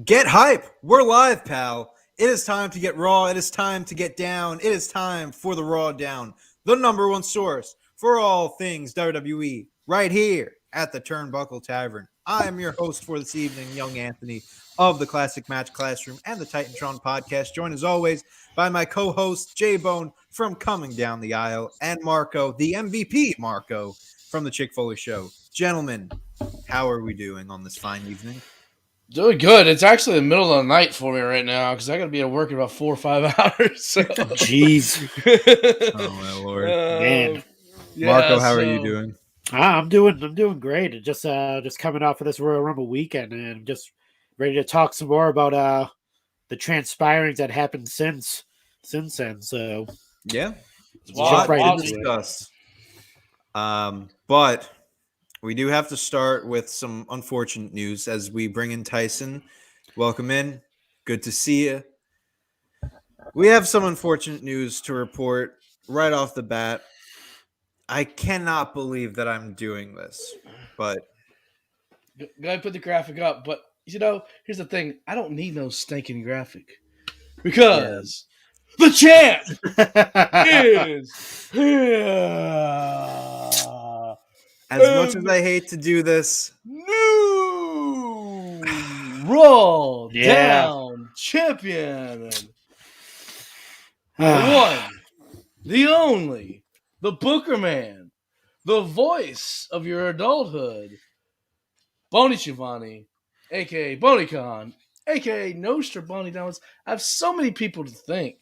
Get hype! We're live, pal. It is time to get raw. It is time to get down. It is time for the RAWDOWN, the number one source for all things WWE, right here at the Turnbuckle Tavern. I am your host for this evening, Young Anthony of the Classic Match Classroom and the Titantron Podcast, joined as always by my co-host JBone from Coming Down the Aisle and Marco, the MVP Marco from the Chick-fil-A Show. Gentlemen, how are we doing on this fine evening? Doing good. It's actually the middle of the night for me right now because I got to be at work in about 4 or 5 hours. So. Jeez. Oh my lord, man. Yeah, Marco, how are you doing? I'm doing great. Just coming off of this Royal Rumble weekend and just ready to talk some more about the transpirings that happened since then. So yeah, jump right into discuss. But we do have to start with some unfortunate news as we bring in Tyson. Welcome in. Good to see you. We have some unfortunate news to report right off the bat. I cannot believe that I'm doing this, but go ahead and put the graphic up. But here's the thing: I don't need no stinking graphic because the champ is here. As much as I hate to do this, new RAWDOWN champion, the one, the only, the Booker Man, the voice of your adulthood, Boney Shivani, aka BoneyCon, aka Nostra Downs. I have so many people to thank.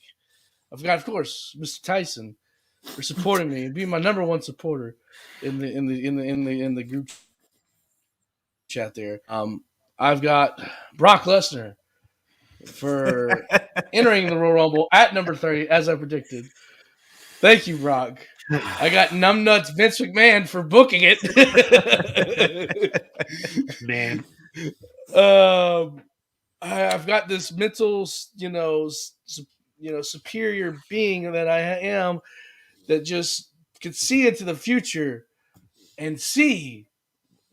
I've got, of course, Mr. Tyson for supporting me and being my number one supporter in the group chat there. I've got Brock Lesnar for entering the Royal Rumble at number 30, as I predicted. Thank you, Brock. I got Numbnuts Vince McMahon for booking it. Man. I've got this mental, superior being that I am that just could see into the future and see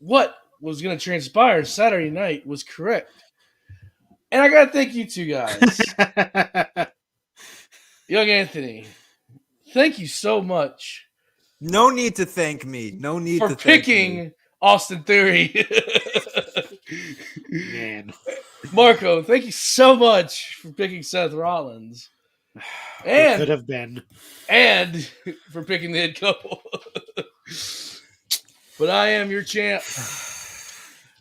what was going to transpire Saturday night was correct. And I got to thank you two guys. Young Anthony, thank you so much. No need to thank me. No need for to picking thank me. Austin Theory. Man. Marco, thank you so much for picking Seth Rollins. And could have been. And for picking the head couple. But I am your champ.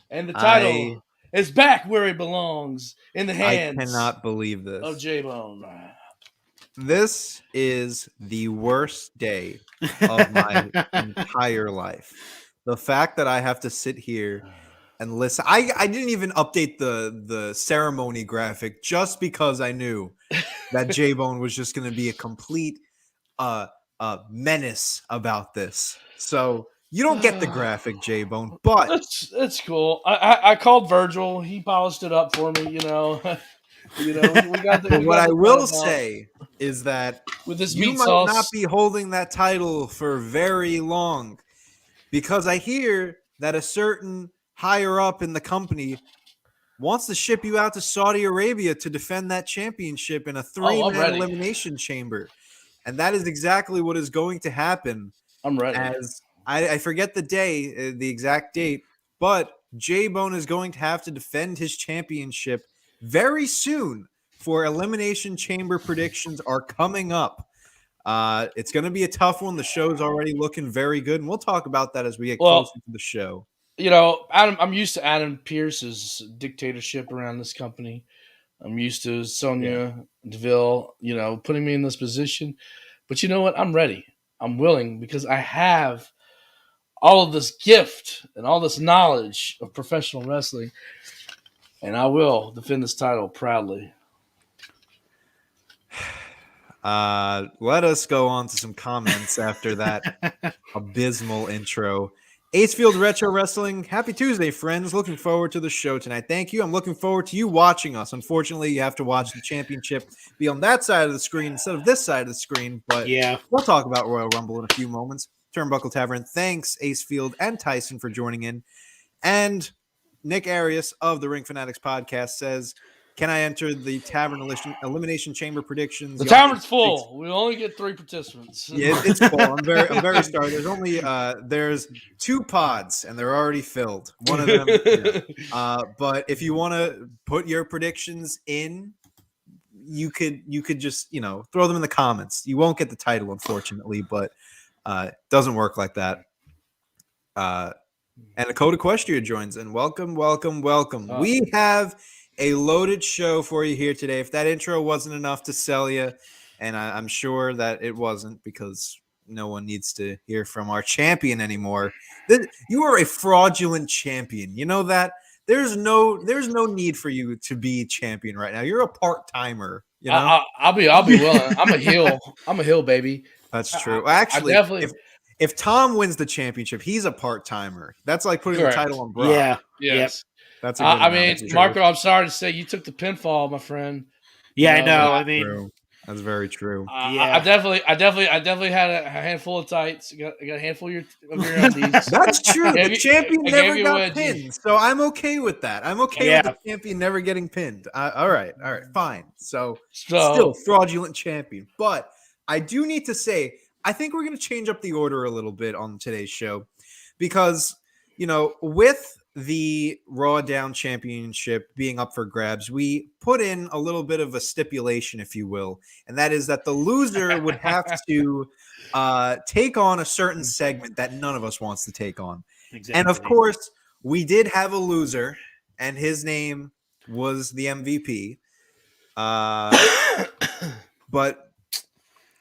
And the title is back where it belongs, in the hands I cannot believe this. Of JBone. This is the worst day of my entire life. The fact that I have to sit here and listen. I didn't even update the ceremony graphic just because I knew that JBone was just going to be a complete menace about this. So you don't get the graphic, JBone, but that's cool. I called Virgil. He polished it up for me. We got the. What I will say is that with this you meat might sauce, not be holding that title for very long, because I hear that a certain higher up in the company wants to ship you out to Saudi Arabia to defend that championship in a 3-man elimination chamber. And that is exactly what is going to happen. I'm ready. As I forget the day, the exact date, but JBone is going to have to defend his championship very soon, for elimination chamber predictions are coming up. It's going to be a tough one. The show's already looking very good, and we'll talk about that as we get closer to the show. I'm used to Adam Pearce's dictatorship around this company. I'm used to Sonya Deville, putting me in this position. But you know what? I'm ready. I'm willing, because I have all of this gift and all this knowledge of professional wrestling. And I will defend this title proudly. Let us go on to some comments after that abysmal intro. Acefield Retro Wrestling, happy Tuesday, friends. Looking forward to the show tonight. Thank you. I'm looking forward to you watching us. Unfortunately, you have to watch the championship be on that side of the screen instead of this side of the screen, but Yeah. we'll talk about Royal Rumble in a few moments. Turnbuckle Tavern, thanks, Acefield and Tyson, for joining in. And Nick Arias of the Ring Fanatics podcast says, can I enter the Tavern Elimination Chamber predictions? The tavern's full. We only get 3 participants. Yeah, it's full. I'm very sorry. There's only there's 2 pods and they're already filled. One of them. But if you want to put your predictions in, you could just throw them in the comments. You won't get the title, unfortunately, but it doesn't work like that. And Dakota Equestria joins in. Welcome. We have a loaded show for you here today. If that intro wasn't enough to sell you, and I'm sure that it wasn't, because no one needs to hear from our champion anymore. You are a fraudulent champion. You know that? There's no need for you to be champion right now. You're a part-timer. You know? I'll be willing. I'm a heel, baby. That's true. Actually, if Tom wins the championship, he's a part-timer. That's like putting the title on Brock. Yeah. Yes. That's a good Marco, I'm sorry to say you took the pinfall, my friend. Yeah, I know. I mean, true. That's very true. I definitely had a handful of tights. Got a handful of your undies. That's true. The champion never got pinned, so I'm okay with that. I'm okay with the champion never getting pinned. All right, fine. So still fraudulent champion, but I do need to say I think we're going to change up the order a little bit on today's show because with the RAWDOWN championship being up for grabs, we put in a little bit of a stipulation, if you will, and that is that the loser would have to take on a certain segment that none of us wants to take on. Exactly. And of course, we did have a loser, and his name was the MVP. But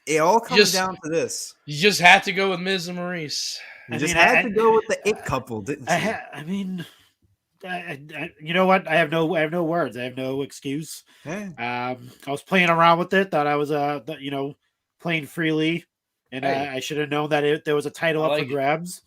it all comes down to this. You just had to go with Miz and Maurice. You had to go with the it couple, didn't you? You know what? I have no words. I have no excuse. Hey. I was playing around with it. Thought I was playing freely, and I should have known that there was a title up for grabs.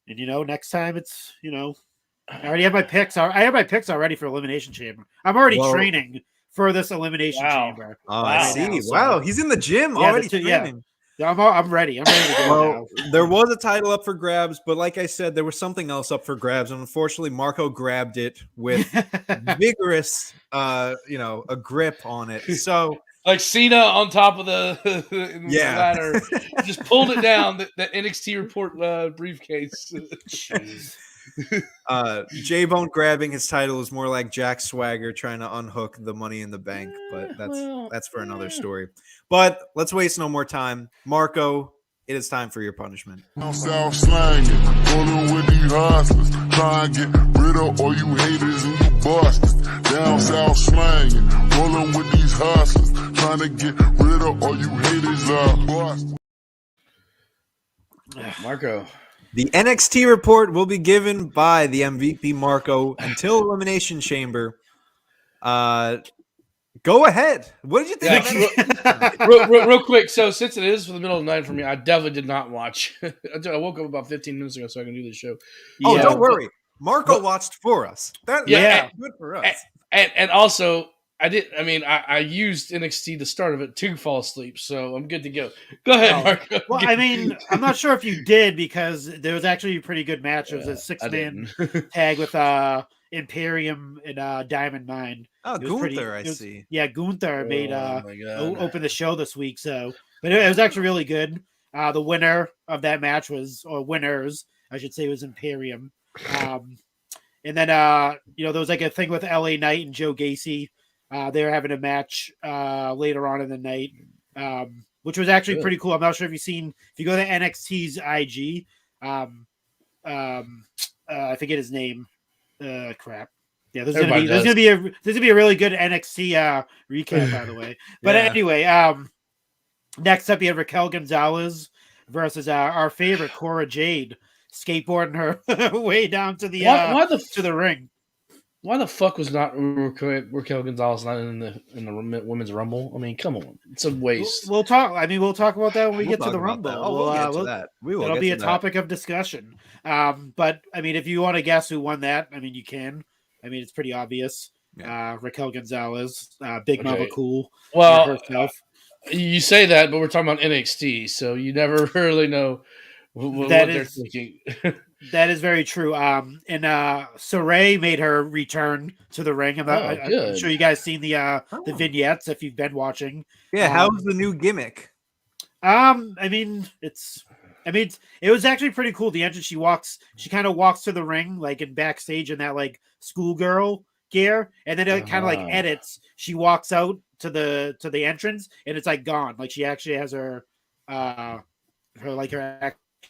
And next time it's I already have my picks. I have my picks already for Elimination Chamber. I'm already training for this Elimination Chamber. Oh, I see. Wow, he's in the gym already training. I'm ready. I'm ready to go now. There was a title up for grabs, but like I said, there was something else up for grabs, and unfortunately, Marco grabbed it with vigorous, a grip on it. So, like Cena on top of the ladder, just pulled it down. That NXT report briefcase. Jeez. JBone grabbing his title is more like Jack Swagger trying to unhook the Money in the Bank, but that's for another story. But let's waste no more time. Marco, it is time for your punishment. Down south slanging, rolling with these hustlers, trying to get rid of all you haters and you busters. Down south slanging, rolling with these hustlers, trying to get rid of all you haters and busters. Marco. The NXT report will be given by the MVP Marco until Elimination Chamber. Go ahead. What did you think? Real quick. So since it is for the middle of the night for me, I definitely did not watch. I woke up about 15 minutes ago so I can do this show. Oh, don't worry. Marco watched for us. That's good for us. And also, I used NXT the start of it to fall asleep, so I'm good to go. Go ahead, Marco. Well, I'm not sure if you did because there was actually a pretty good match. It was a 6-man tag with Imperium and Diamond Mine. Oh, Gunther, I see. Yeah, Gunther made open the show this week. So, but it was actually really good. The winner of that match winners, I should say, was Imperium. And then there was like a thing with LA Knight and Joe Gacy. They were having a match later on in the night, which was actually pretty cool. I'm not sure if if you go to NXT's IG, I forget his name. Crap. Yeah, there's gonna be a really good NXT recap, by the way. But anyway, next up you have Raquel Gonzalez versus our favorite Cora Jade, skateboarding her way down to the to the ring. Why the fuck was not Raquel Gonzalez not in the women's Rumble? I mean, come on, it's a waste. We'll talk. I mean, we'll talk about that when we get to the Rumble. We'll get to that. That'll be a topic of discussion. But I mean, if you want to guess who won that, I mean, you can. I mean, it's pretty obvious. Yeah. Raquel Gonzalez, Big Mama Cool. Well, herself. You say that, but we're talking about NXT, so you never really know what they're thinking. That is very true. And Saray made her return to the ring. I'm sure you guys seen the vignettes if you've been watching. Yeah, how's the new gimmick? I mean, it was actually pretty cool. The entrance, she kind of walks to the ring like in backstage in that like schoolgirl gear, and then it kind of like edits. She walks out to the entrance, and it's like gone. Like she actually has her actual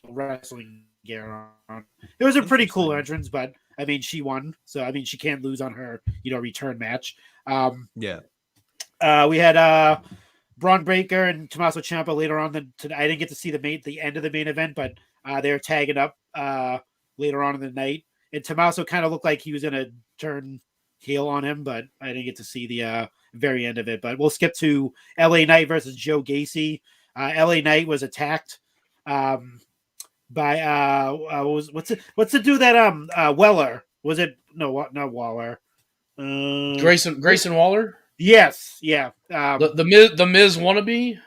wrestling gear on. It was a pretty cool entrance, but I mean, she won, so I mean, she can't lose on her return match. We had Braun Breaker and Tommaso Ciampa later on. I didn't get to see the end of the main event, but they were tagging up later on in the night, and Tommaso kind of looked like he was gonna turn heel on him, but I didn't get to see the very end of it. But we'll skip to LA Knight versus Joe Gacy. LA Knight was attacked by what's the dude that Weller, was it? No, not Waller. Grayson Waller. Yes, yeah. The Miz wannabe.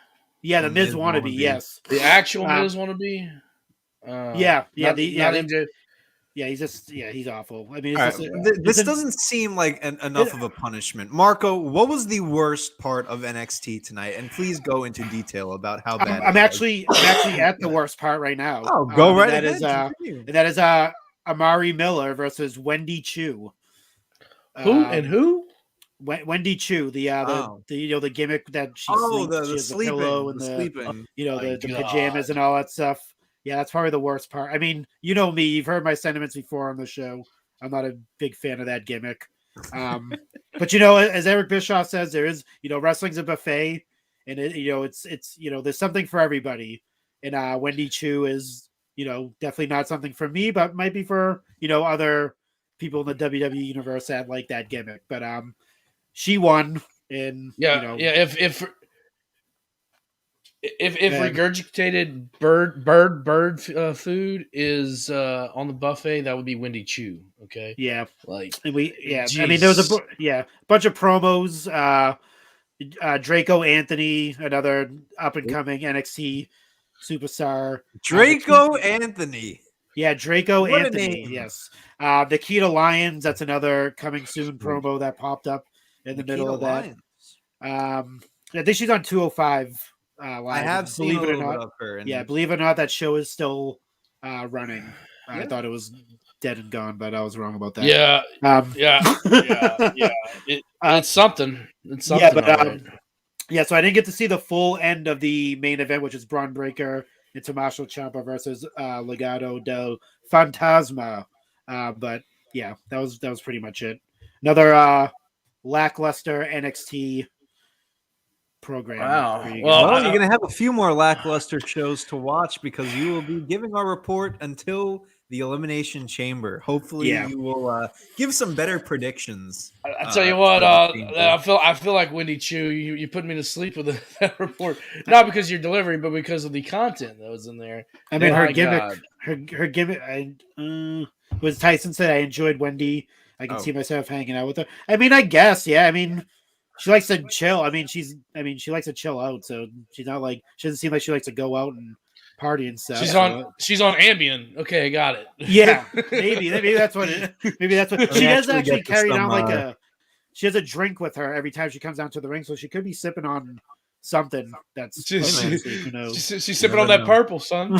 Yeah, the Miz wannabe. Yes, the actual Miz wannabe. MJ. Yeah, he's awful. I mean, this doesn't seem like enough of a punishment. Marco, what was the worst part of NXT tonight? And please go into detail about how bad. I'm actually at the worst part right now. Oh, go right ahead. That is Amari Miller versus Wendy Chu. Who? Wendy Chu, the gimmick that she the sleeping, pillow and the sleeping, the pajamas and all that stuff. Yeah, that's probably the worst part. I mean, you know me, you've heard my sentiments before on the show. I'm not a big fan of that gimmick. But as Eric Bischoff says, there is, wrestling's a buffet, and it's there's something for everybody. And Wendy Chu is, definitely not something for me, but might be for, other people in the WWE universe that like that gimmick. But she won, and If regurgitated bird food is on the buffet, that would be Wendy Chu. Okay. Yeah. Geez. I mean, there was a bunch of promos. Draco Anthony, another up and coming NXT superstar. Draco Anthony. Yeah, Draco Anthony. Yes. Nikita Lyons. That's another coming soon promo that popped up in the middle of that. I think she's on 205. I have seen a little bit of her. Believe it or not, that show is still running. I thought it was dead and gone, but I was wrong about that. Yeah, It's something. It's something. So I didn't get to see the full end of the main event, which is Braun Breaker and Tommaso Ciampa versus Legado del Fantasma. But yeah, that was pretty much it. Another lackluster NXT program. Wow. Well, you're going to have a few more lackluster shows to watch because you will be giving our report until the Elimination Chamber. Hopefully, you will give some better predictions. I tell you what, I feel like Wendy Chu. You put me to sleep with that report, not because you're delivering, but because of the content that was in there. I mean, her gimmick. Was Tyson said I enjoyed Wendy. I can see myself hanging out with her. I mean, I guess, yeah. I mean, she likes to chill. I mean, she likes to chill out. So she's not like, she doesn't seem like she likes to go out and party and stuff. She's on Ambien. Okay, got it. Yeah, maybe that's what she does actually carry down she has a drink with her every time she comes down to the ring, so she could be sipping on something that's she's sipping on that purple, son.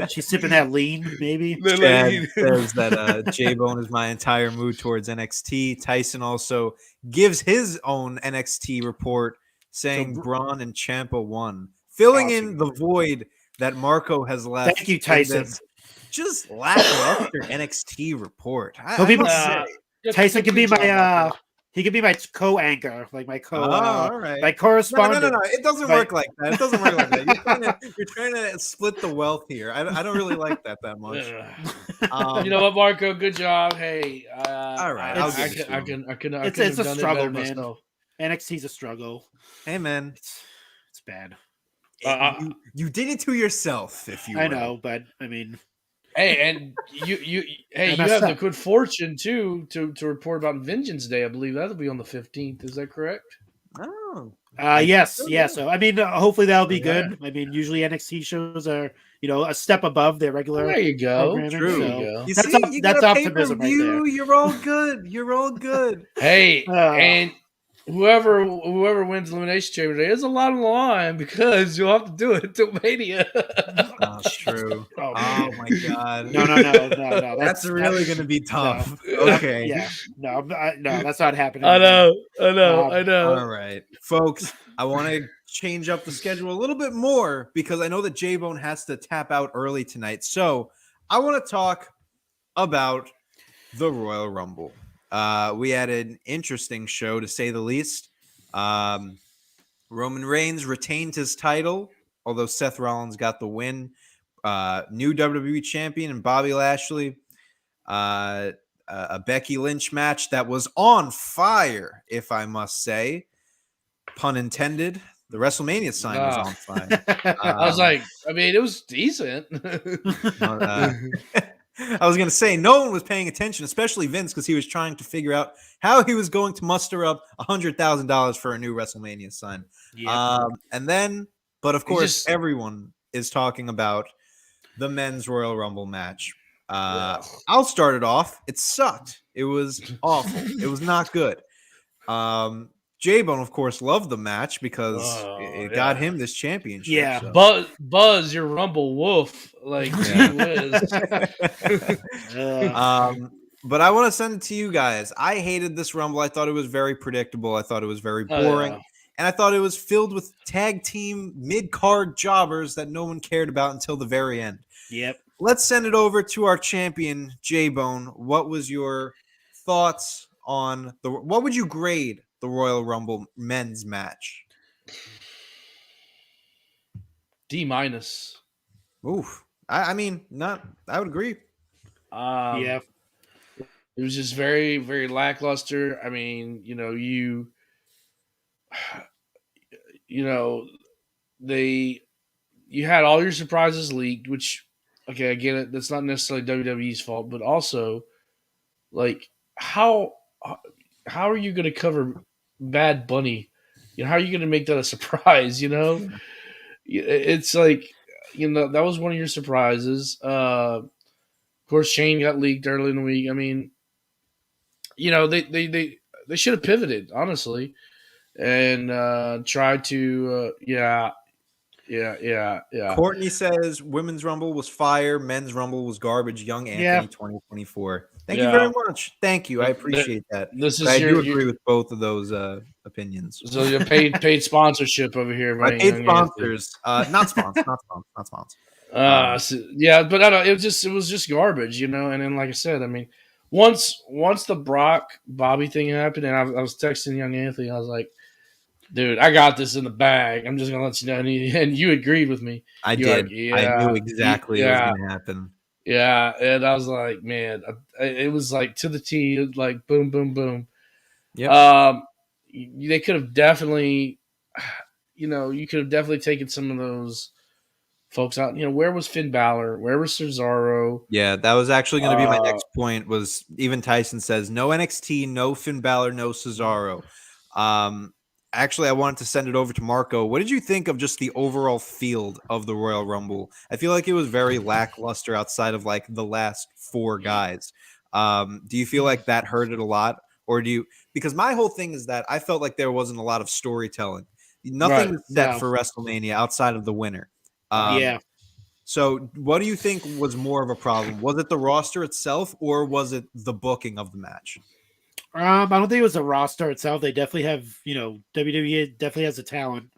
She's sipping that lean, maybe. Chad says that JBone is my entire mood towards NXT. Tyson also gives his own NXT report saying Braun and Ciampa won, filling in the void that Marco has left. Thank you, Tyson. Just lackluster NXT report. Tyson can be my He could be my co-anchor, like my all right. my correspondent. No. It doesn't work like that. It doesn't work like that. You're trying to split the wealth here. I don't really like that much. You know what, Marco? Good job. Hey, all right. I can It's a struggle, man. Myself. NXT's a struggle. Hey, man, it's bad. You did it to yourself, if you. I know, but I mean. Hey, and you have the good fortune too to report about Vengeance Day. I believe that'll be on the 15th. Is that correct? Oh, yes. So I mean, hopefully that'll be good. I mean, usually NXT shows are a step above their regular. There you go. True. So That's optimism right there. You're all good. You're all good. Hey, and whoever wins Elimination Chamber Day is a lot on the line because you'll have to do it till Mania. That's true. Oh my God. No. That's really going to be tough. No. Okay. Yeah. No, that's not happening. I know. All right, folks. I want to change up the schedule a little bit more because I know that JBone has to tap out early tonight. So I want to talk about the Royal Rumble. We had an interesting show, to say the least. Roman Reigns retained his title, although Seth Rollins got the win. New WWE champion and Bobby Lashley. A Becky Lynch match that was on fire, if I must say. Pun intended. The WrestleMania sign was on fire. I was like, I mean, it was decent. I was going to say no one was paying attention, especially Vince, because he was trying to figure out how he was going to muster up $100,000 for a new WrestleMania sign. Yeah. But of course, everyone is talking about the men's Royal Rumble match. I'll start it off. It sucked. It was awful. It was not good. JBone, of course, loved the match because it got him this championship. Yeah, so. Buzz, your Rumble Wolf, like gee whiz. But I want to send it to you guys. I hated this Rumble. I thought it was very predictable. I thought it was very boring. And I thought it was filled with tag team mid-card jobbers that no one cared about until the very end. Yep. Let's send it over to our champion, JBone. What was your thoughts on what would you grade the Royal Rumble men's match? D-. Oof. I mean, I would agree. Yeah. It was just very, very lackluster. I mean, you had all your surprises leaked, which, okay, I get it. That's not necessarily WWE's fault, but also, like, how are you going to cover Bad Bunny? How are you going to make that a surprise? It's like, that was one of your surprises. Of course, Shane got leaked early in the week. I mean, they should have pivoted, honestly, and tried to, yeah. Courtney says Women's Rumble was fire, Men's Rumble was garbage. Young Anthony 2024. Thank you very much. Thank you. I appreciate that. I do agree with both of those opinions. So your paid sponsorship over here, right? Paid sponsors, not sponsors, not sponsors. Yeah, but I don't. It was just garbage, And then, like I said, I mean, once the Brock Bobby thing happened, and I was texting young Anthony, I was like, dude, I got this in the bag. I'm just gonna let you know. And you agreed with me. I did. I knew exactly what was gonna happen. Yeah, and I was like, man, it was like to the T, like boom, boom, boom. Yeah. They could have definitely, you could have definitely taken some of those folks out. Where was Finn Balor? Where was Cesaro? Yeah, that was actually going to be my next point. Was even Tyson says no NXT, no Finn Balor, no Cesaro. Actually, I wanted to send it over to Marco. What did you think of just the overall field of the Royal Rumble? I feel like it was very lackluster outside of like the last four guys. Do you feel like that hurt it a lot? Or because my whole thing is that I felt like there wasn't a lot of storytelling. Nothing was set for WrestleMania outside of the winner. So what do you think was more of a problem? Was it the roster itself or was it the booking of the match? I don't think it was the roster itself. They definitely have, WWE definitely has the talent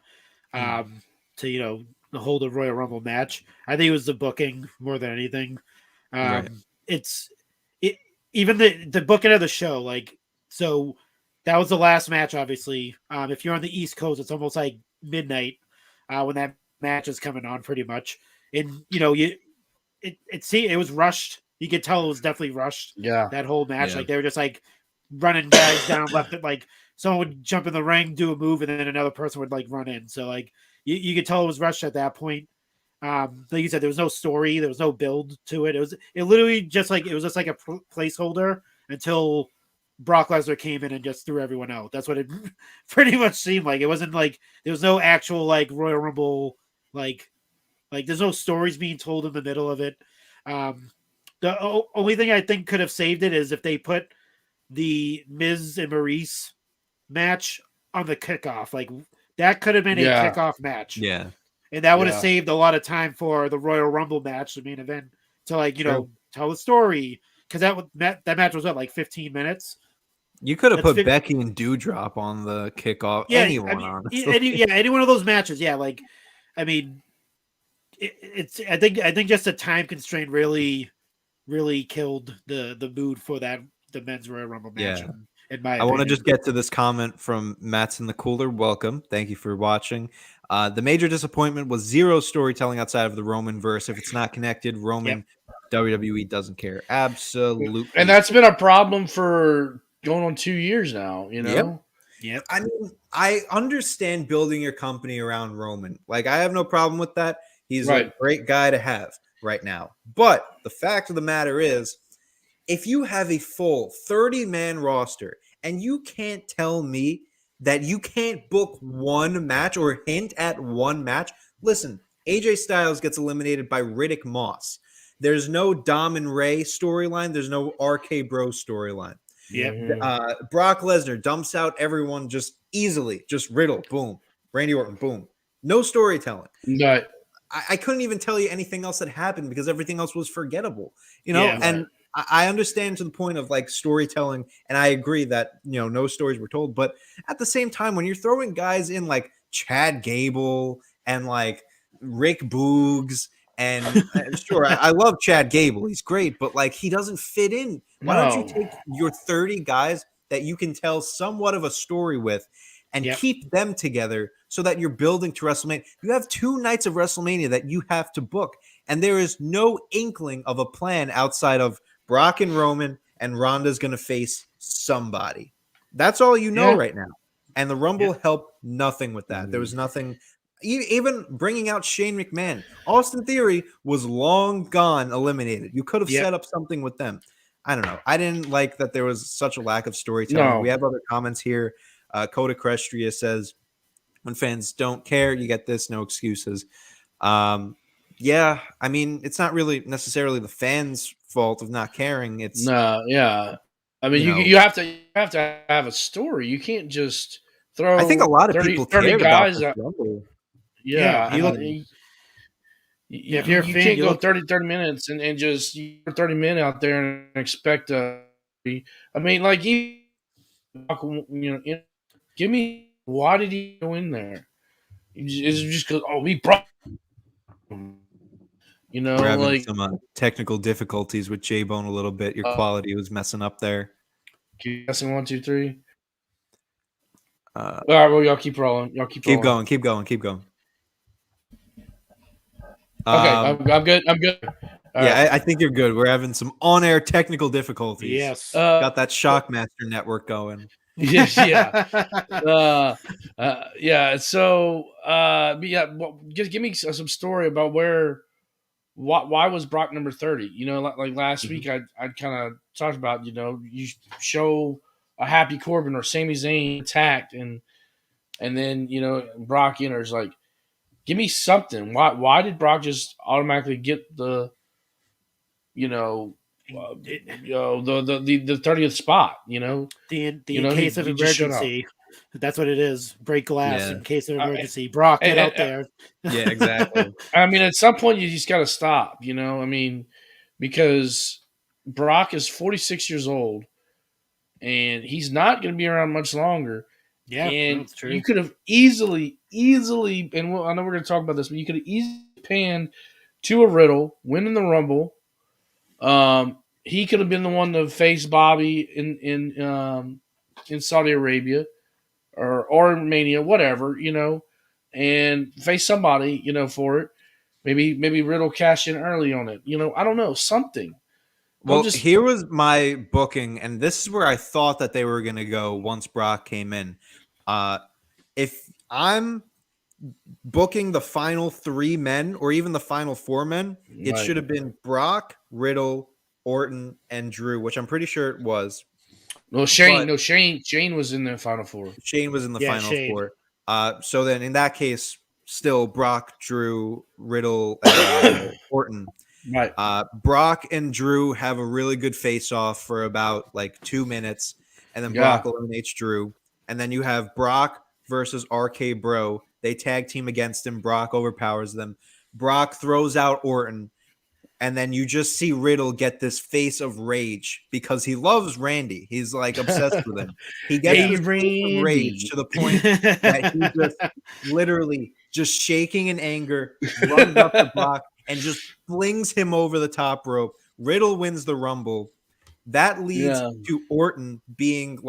to, hold a Royal Rumble match. I think it was the booking more than anything. Right. Even the booking of the show, like, so that was the last match. Obviously, if you're on the East Coast, it's almost like midnight when that match is coming on, pretty much. And it was rushed. You could tell it was definitely rushed. Yeah, that whole match, Yeah. like they were just like running guys down left. Like someone would jump in the ring, do a move, and then another person would like run in. So like you could tell it was rushed at that point. Like you said, there was no story, there was no build to it. It literally just like a placeholder until Brock Lesnar came in and just threw everyone out. That's what it pretty much seemed like. It wasn't like there was no actual like Royal Rumble like there's no stories being told in the middle of it. The only thing I think could have saved it is if they put the Miz and Maurice match on the kickoff. Like that could have been a kickoff match. Yeah. And that would have saved a lot of time for the Royal Rumble match, the main event, to like, tell the story. Because that match was like 15 minutes. You could have put Becky and Doudrop on the kickoff. Yeah, Anyone, honestly. Any one of those matches. Yeah, like, I mean, it's. I think just the time constraint really killed the mood for the men's Royal Rumble match. Yeah. In my I want to just get to this comment from Matt's in the Cooler. Welcome. Thank you for watching. The major disappointment was zero storytelling outside of the Roman verse. If it's not connected, Roman WWE doesn't care. Absolutely. And that's been a problem for going on 2 years now, Yep. I mean, I understand building your company around Roman. Like, I have no problem with that. He's a great guy to have right now. But the fact of the matter is, if you have a full 30-man roster and you can't tell me that you can't book one match or hint at one match, listen, AJ Styles gets eliminated by Riddick Moss. There's no Dom and Ray storyline. There's no RK Bro storyline. Yeah. Brock Lesnar dumps out everyone just easily. Just Riddle, boom. Randy Orton, boom. No storytelling. Right. I couldn't even tell you anything else that happened because everything else was forgettable. And I understand to the point of like storytelling, and I agree that no stories were told. But at the same time, when you're throwing guys in like Chad Gable and like Rick Boogs, and sure, I love Chad Gable, he's great, but like he doesn't fit in. Why don't you take your 30 guys that you can tell somewhat of a story with and keep them together so that you're building to WrestleMania? You have 2 nights of WrestleMania that you have to book, and there is no inkling of a plan outside of Brock and Roman, and Ronda's going to face somebody. That's all right now. And the Rumble helped nothing with that. There was nothing, even bringing out Shane McMahon. Austin Theory was long gone, eliminated. You could have set up something with them. I don't know. I didn't like that there was such a lack of storytelling. No. We have other comments here. Coda Crestria says, when fans don't care, you get this, no excuses. Yeah, I mean, it's not really necessarily the fans' fault of not caring. It's I mean, you have to have a story. You can't just throw. I think a lot of people cared about this Rumble. If you're a fan, you can't go 30 minutes and just 30 minutes out there and expect I mean, like give me, why did he go in there? Is it just because we brought. We're having some technical difficulties with JBone a little bit. Your quality was messing up there. Guessing 1, 2, 3. All right, well, y'all keep rolling. Keep going. Okay, I'm good. I think you're good. We're having some on-air technical difficulties. Yes, got that Shockmaster network going. Yes, yeah. So, just give me some story about why was Brock number 30? Like last week, I kind of talked about, you show a Happy Corbin or Sami Zayn attacked, and then Brock enters. Like, give me something. Why did Brock just automatically get the the 30th spot? In case of emergency. That's what it is. Break glass in case of emergency. Brock, get out there. Yeah, exactly. I mean, at some point, you just got to stop, I mean, because Brock is 46 years old, and he's not going to be around much longer. Yeah, and that's true. You could have easily, and I know we're going to talk about this, but you could have easily panned to a Riddle, winning the Rumble. He could have been the one to face Bobby in in Saudi Arabia or Mania, whatever, and face somebody, for it. Maybe Riddle cash in early on it. I don't know, something. Well, here was my booking, and this is where I thought that they were going to go once Brock came in. If I'm booking the final 3 men or even the final 4 men, it should have been Brock, Riddle, Orton, and Drew, which I'm pretty sure it was. Shane was in the final 4. Shane was in the final 4. So then in that case, still Brock, Drew, Riddle, and Orton. Right. Brock and Drew have a really good face-off for about 2 minutes, and then Brock eliminates Drew. And then you have Brock versus RK Bro. They tag team against him. Brock overpowers them. Brock throws out Orton. And then you just see Riddle get this face of rage because he loves Randy. He's obsessed with him. He gets this face of rage to the point that he just literally just shaking in anger, runs up to Brock and just flings him over the top rope. Riddle wins the Rumble. That leads to Orton being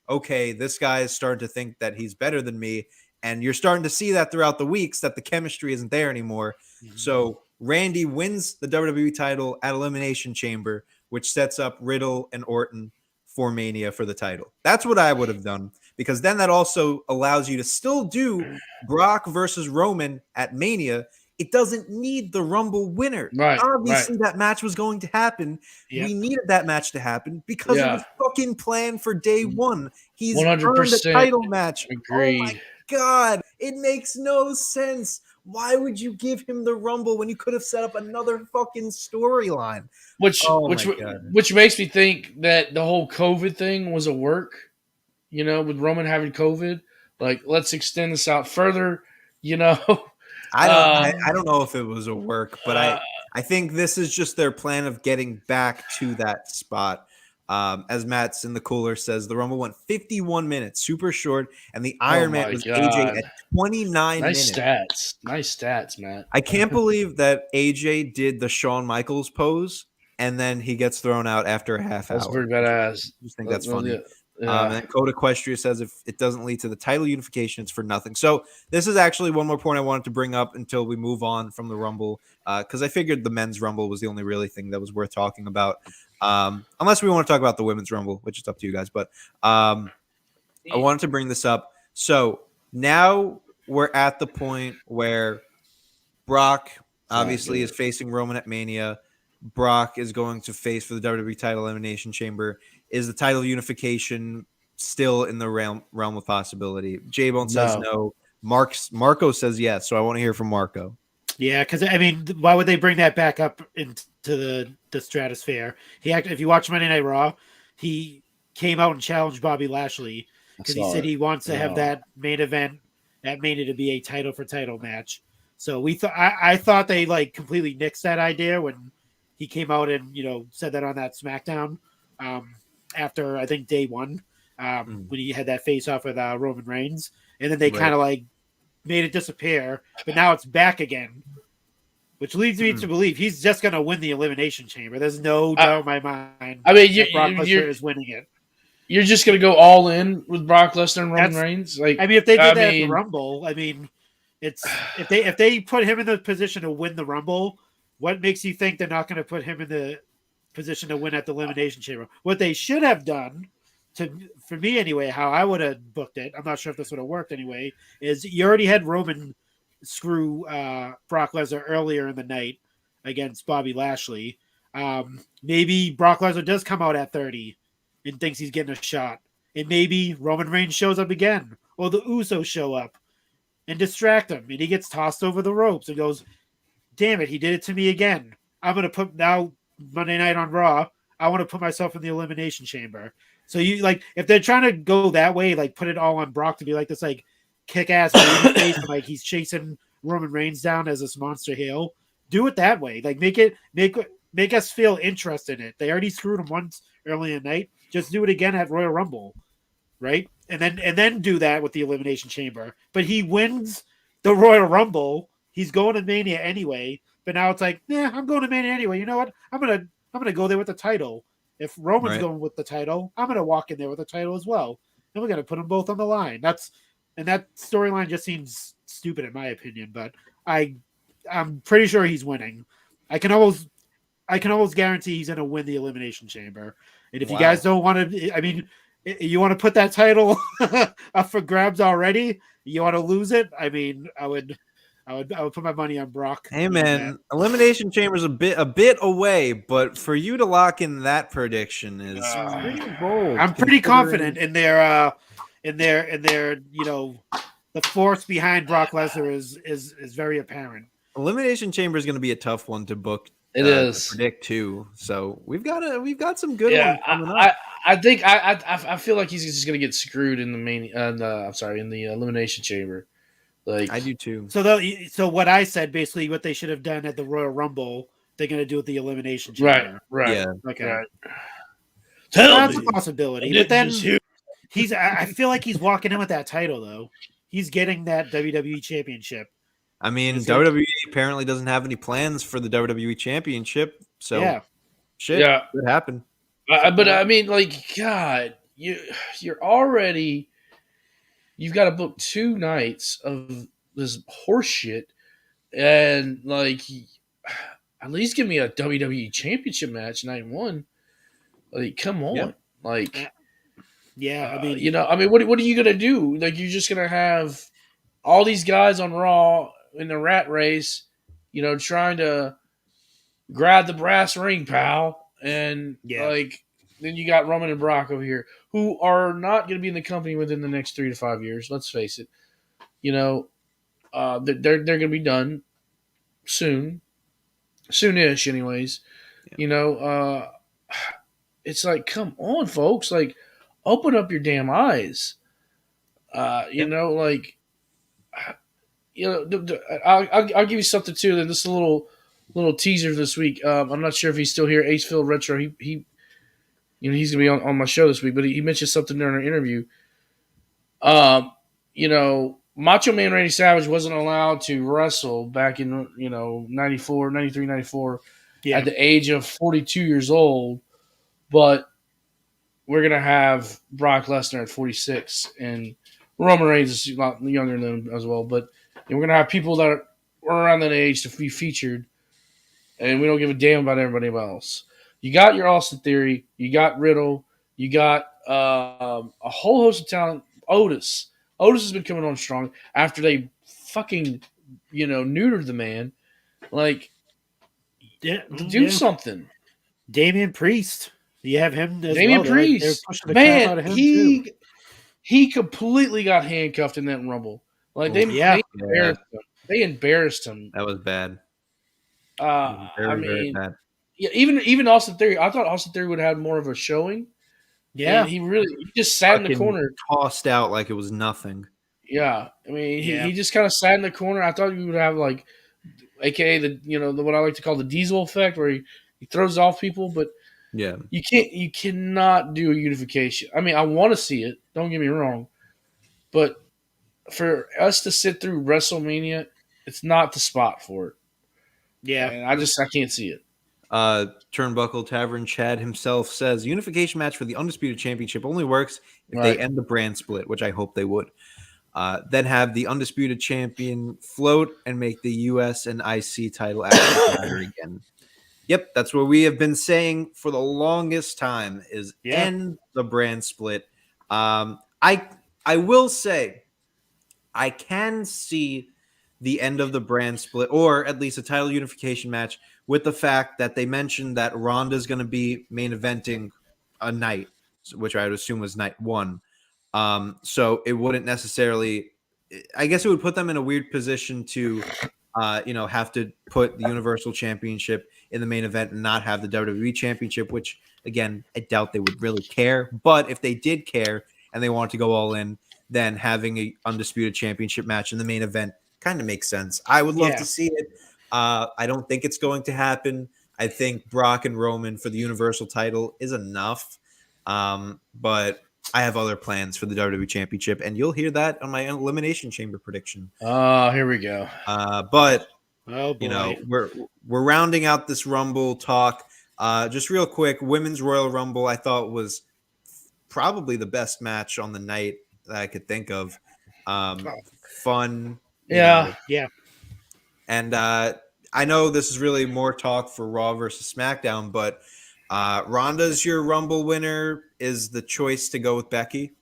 okay, this guy is starting to think that he's better than me. And you're starting to see that throughout the weeks that the chemistry isn't there anymore. Mm-hmm. So Randy wins the WWE title at Elimination Chamber, which sets up Riddle and Orton for Mania for the title. That's what I would have done, because then that also allows you to still do Brock versus Roman at Mania. It doesn't need the Rumble winner. Right, obviously, that match was going to happen. Yep. We needed that match to happen because it was fucking planned for day one. He's 100% earned a title match. Agreed. Oh my God, it makes no sense. Why would you give him the Rumble when you could have set up another fucking storyline? Which makes me think that the whole COVID thing was a work, with Roman having COVID. Let's extend this out further, I don't know if it was a work, but I think this is just their plan of getting back to that spot. As Matt's in the cooler says, the Rumble went 51 minutes, super short, and the Iron Man was AJ at 29 minutes. Nice stats, Matt. I can't believe that AJ did the Shawn Michaels pose, and then he gets thrown out after a half hour. That's pretty badass. I just think that's funny. Yeah. And then Code Equestria says if it doesn't lead to the title unification, it's for nothing. So this is actually one more point I wanted to bring up until we move on from the Rumble, because I figured the men's Rumble was the only really thing that was worth talking about. Unless we want to talk about the women's Rumble, which is up to you guys. But I wanted to bring this up. So now we're at the point where Brock obviously is facing Roman at Mania. Brock is going to face for the WWE title Elimination Chamber. Is the title unification still in the realm of possibility? JBone says no. Marco says yes. So I want to hear from Marco. Yeah, because why would they bring that back up into the stratosphere? If you watch Monday Night Raw, he came out and challenged Bobby Lashley because he said he wants to have that main event at Mania to be a title for title match. So I thought they completely nixed that idea when he came out and said that on that SmackDown. After I think day one, when he had that face off with Roman Reigns, and then they kind of made it disappear, but now it's back again, which leads me to believe he's just going to win the Elimination Chamber. There's no doubt in my mind. Brock Lesnar is winning it. You're just going to go all in with Brock Lesnar and Roman Reigns. If they did that in the Rumble, it's if they put him in the position to win the Rumble, what makes you think they're not going to put him in the position to win at the Elimination Chamber? What they should have done, for me anyway, how I would have booked it, I'm not sure if this would have worked anyway, is you already had Roman screw Brock Lesnar earlier in the night against Bobby Lashley. Maybe Brock Lesnar does come out at 30 and thinks he's getting a shot. And maybe Roman Reigns shows up again, or the Usos show up and distract him, and he gets tossed over the ropes and goes, damn it, he did it to me again. I'm going to put now Monday night on Raw, I want to put myself in the Elimination Chamber. So you if they're trying to go that way, put it all on Brock to be this kick-ass face, and he's chasing Roman Reigns down as this monster heel. Do it that way. Make us feel interested in it. They already screwed him once early in the night. Just do it again at Royal Rumble, right? And then do that with the Elimination Chamber. But he wins the Royal Rumble. He's going to Mania anyway. But now it's I'm going to Mania anyway. You know what? I'm gonna go there with the title. If Roman's going with the title, I'm gonna walk in there with the title as well. and we're gonna put them both on the line. That storyline just seems stupid in my opinion, but I'm pretty sure he's winning. I can almost guarantee he's gonna win the Elimination Chamber. And if you guys don't want to, I mean, you want to put that title up for grabs already? You want to lose it? I mean, I would put my money on Brock. Hey man, Elimination Chamber's a bit away, but for you to lock in that prediction is pretty bold. I'm pretty confident in their the force behind Brock Lesnar is very apparent. Elimination Chamber is going to be a tough one to book. It is to predict too. So we've got some good ones coming up. I think I feel like he's just going to get screwed in the main. In the Elimination Chamber. Like I do too. So what I said, basically, what they should have done at the Royal Rumble, they're going to do at the Elimination Chamber. Right. Yeah. Okay. Right. That's a possibility. But then I feel like he's walking in with that title though. He's getting that WWE Championship. I mean, WWE apparently doesn't have any plans for the WWE Championship, so shit could happen. But I mean, like, God, you're already. You've got to book 2 nights of this horse shit, and like, at least give me a WWE Championship match night 1. Like, come on, like, I mean, what are you gonna do? Like, you're just gonna have all these guys on Raw in the rat race, trying to grab the brass ring, pal, and like. Then you got Roman and Brock over here, who are not going to be in the company within the next 3 to 5 years. Let's face it. They're going to be done soon, soonish, anyways. Yeah. It's like, come on, folks, like, open up your damn eyes. I'll give you something too. Then this little teaser this week. I'm not sure if he's still here. Acefield Retro. He he's going to be on my show this week, but he mentioned something during our interview. Macho Man Randy Savage wasn't allowed to wrestle back in, 93, 94 at the age of 42 years old, but we're going to have Brock Lesnar at 46, and Roman Reigns is a lot younger than him as well, but we're going to have people that are around that age to be featured, and we don't give a damn about everybody else. You got your Austin Theory. You got Riddle. You got a whole host of talent. Otis has been coming on strong after they fucking, neutered the man. Like, do something. Damian Priest. You have him as Damian well. Priest. Man, he completely got handcuffed in that Rumble. Like, they embarrassed him. That was bad. Very bad. Yeah, even Austin Theory. I thought Austin Theory would have had more of a showing. Yeah, and he just sat in the corner, tossed out like it was nothing. Yeah, I mean, he just kind of sat in the corner. I thought we would have like, AKA the what I like to call the Diesel effect, where he throws off people, but you cannot do a unification. I mean, I want to see it. Don't get me wrong, but for us to sit through WrestleMania, it's not the spot for it. Yeah, and I can't see it. Turnbuckle Tavern Chad himself says unification match for the Undisputed Championship only works if they end the brand split, which I hope they would. Then have the Undisputed Champion float and make the US and IC title actually matter again. Yep, that's what we have been saying for the longest time is end the brand split. I will say I can see the end of the brand split, or at least a title unification match, with the fact that they mentioned that Ronda is going to be main eventing a night, which I would assume was night 1. So it wouldn't necessarily, I guess it would put them in a weird position to, have to put the Universal Championship in the main event and not have the WWE Championship, which, again, I doubt they would really care. But if they did care and they wanted to go all in, then having a Undisputed Championship match in the main event kind of makes sense. I would love to see it. I don't think it's going to happen. I think Brock and Roman for the Universal title is enough. But I have other plans for the WWE Championship, and you'll hear that on my Elimination Chamber prediction. Oh, here we go. But we're rounding out this Rumble talk. Just real quick, Women's Royal Rumble I thought was probably the best match on the night that I could think of. Fun. you know. Yeah. And I know this is really more talk for Raw versus SmackDown, but Ronda's your Rumble winner. Is the choice to go with Becky?